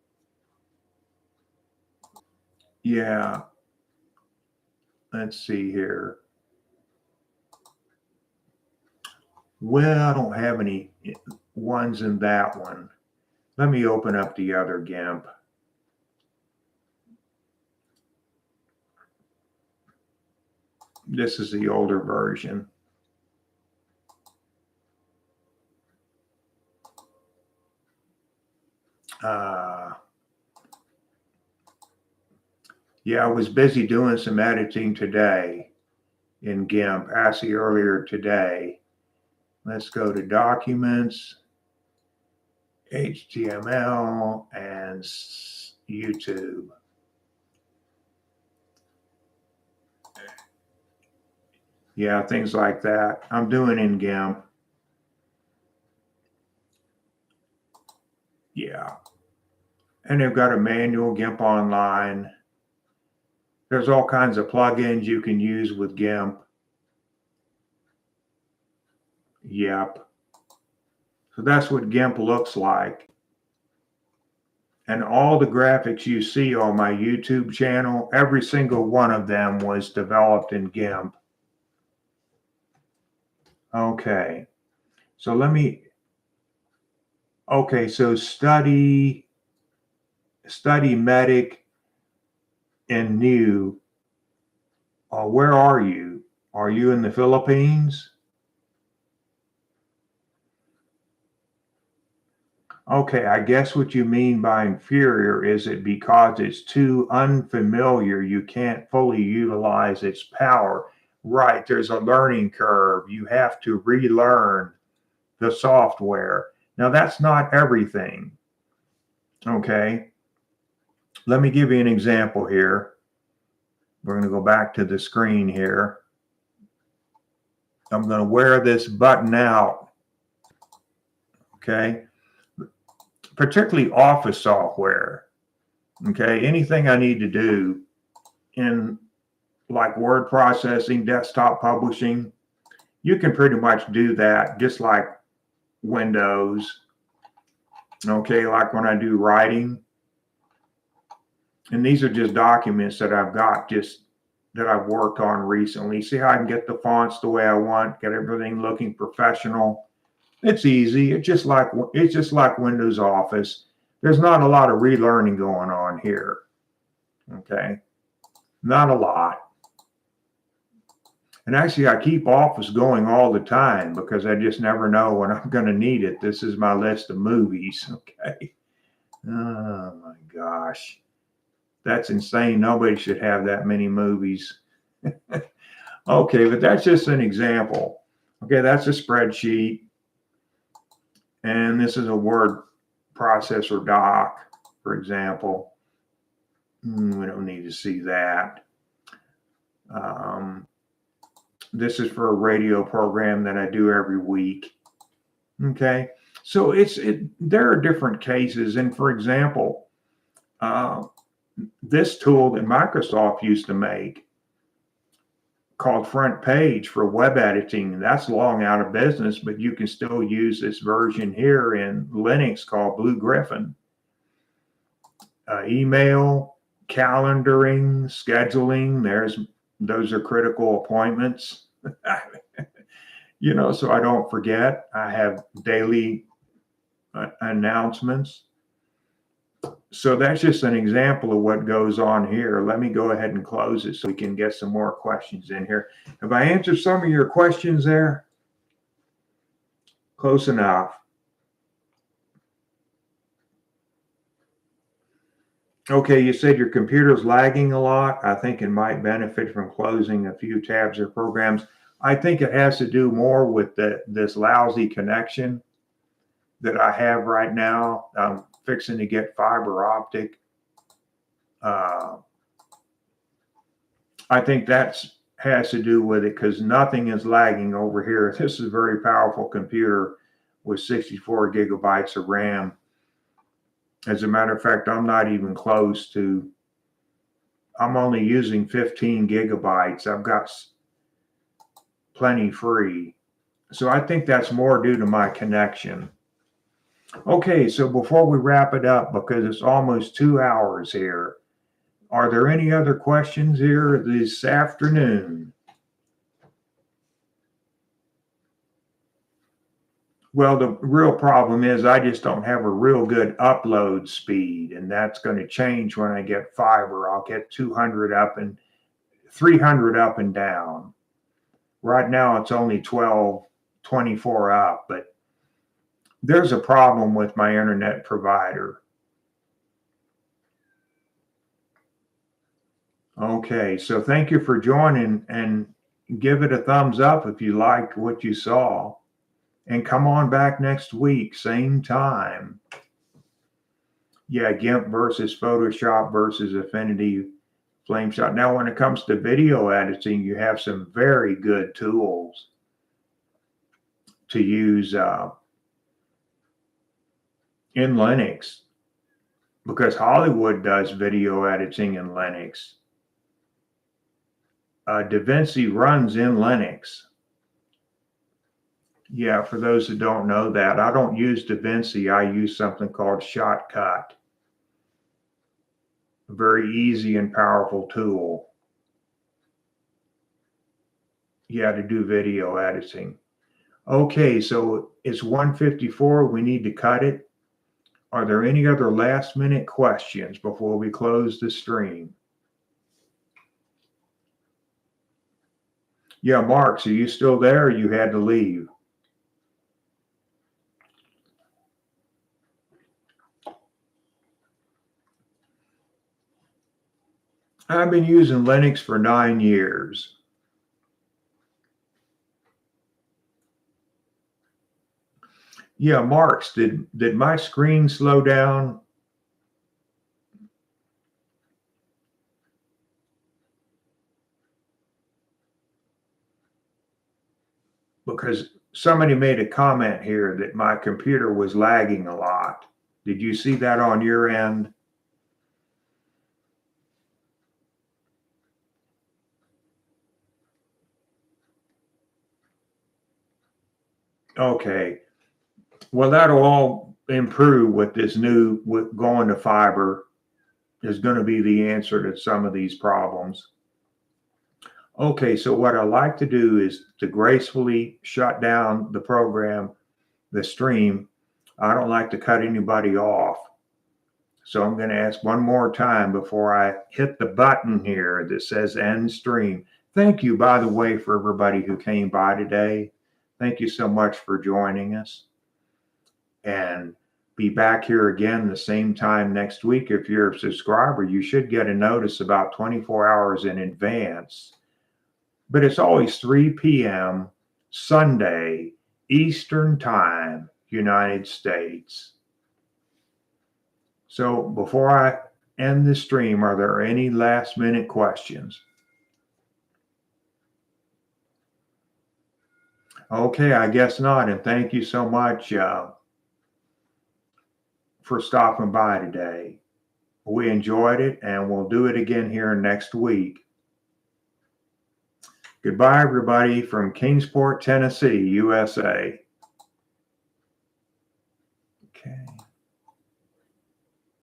Yeah. Let's see here. Well, I don't have any ones in that one. Let me open up the other GIMP. This is the older version. Yeah, I was busy doing some editing today in GIMP, actually earlier today. Let's go to Documents, HTML, and YouTube. Yeah, things like that. I'm doing in GIMP. Yeah. And they've got a manual GIMP online. There's all kinds of plugins you can use with GIMP. Yep. So that's what GIMP looks like. And all the graphics you see on my YouTube channel, every single one of them was developed in GIMP. Okay. So so study medic and new. Where are you? Are you in the Philippines? Okay, I guess what you mean by inferior is it because it's too unfamiliar, you can't fully utilize its power. Right, there's a learning curve. You have to relearn the software. Now, that's not everything. Okay, let me give you an example here. We're going to go back to the screen here. I'm going to wear this button out. Okay, particularly Office software. Okay, anything I need to do in like word processing, desktop publishing, you can pretty much do that just like Windows. Okay, like when I do writing. And these are just documents that I've got just that I've worked on recently. See how I can get the fonts the way I want, get everything looking professional. It's easy. It's just like Windows Office. There's not a lot of relearning going on here. Okay, not a lot. And actually, I keep Office going all the time because I just never know when I'm going to need it. This is my list of movies. Okay. Oh my gosh. That's insane. Nobody should have that many movies. Okay, but that's just an example. Okay, that's a spreadsheet. And this is a word processor doc, for example. We don't need to see that. This is for a radio program that I do every week. Okay, so there are different cases. And for example, this tool that Microsoft used to make called Front Page for web editing, that's long out of business, but you can still use this version here in Linux called Blue Griffin. Email, calendaring, scheduling, those are critical appointments. You know, so I don't forget. I have daily announcements. So that's just an example of what goes on here. Let me go ahead and close it so we can get some more questions in here. Have I answered some of your questions there? Close enough. Okay, you said your computer's lagging a lot. I think it might benefit from closing a few tabs or programs. I think it has to do more with this lousy connection that I have right now. I'm fixing to get fiber optic. I think that has to do with it because nothing is lagging over here. This is a very powerful computer with 64 gigabytes of RAM. As a matter of fact, I'm not even close to, I'm only using 15 gigabytes. I've got plenty free. So I think that's more due to my connection. Okay, so before we wrap it up, because it's almost 2 hours here, are there any other questions here this afternoon? Well, the real problem is I just don't have a real good upload speed, and that's going to change when I get fiber. I'll get 200 up and 300 up and down. Right now it's only 24 up, but there's a problem with my internet provider. Okay, so thank you for joining, and give it a thumbs up if you liked what you saw. And come on back next week, same time. Yeah, GIMP versus Photoshop versus Affinity Flameshot. Now, when it comes to video editing, you have some very good tools to use in Linux, because Hollywood does video editing in Linux. DaVinci runs in Linux. Yeah, for those who don't know that, I don't use DaVinci. I use something called Shotcut. A very easy and powerful tool. Yeah, to do video editing. Okay, so it's 1:54. We need to cut it. Are there any other last minute questions before we close the stream? Yeah, Mark, so you still there or you had to leave? I've been using Linux for 9 years. Yeah, Marks, did my screen slow down? Because somebody made a comment here that my computer was lagging a lot. Did you see that on your end? Okay. Well, that'll all improve with this new, with going to fiber is going to be the answer to some of these problems. Okay, so what I like to do is to gracefully shut down the program, the stream. I don't like to cut anybody off. So I'm going to ask one more time before I hit the button here that says end stream. Thank you, by the way, for everybody who came by today. Thank you so much for joining us. And be back here again the same time next week. If you're a subscriber, you should get a notice about 24 hours in advance. But it's always 3 p.m. Sunday, Eastern Time, United States. So before I end the stream, are there any last minute questions? Okay, I guess not. And thank you so much for stopping by today. We enjoyed it, and we'll do it again here next week. Goodbye, everybody, from Kingsport, Tennessee, USA.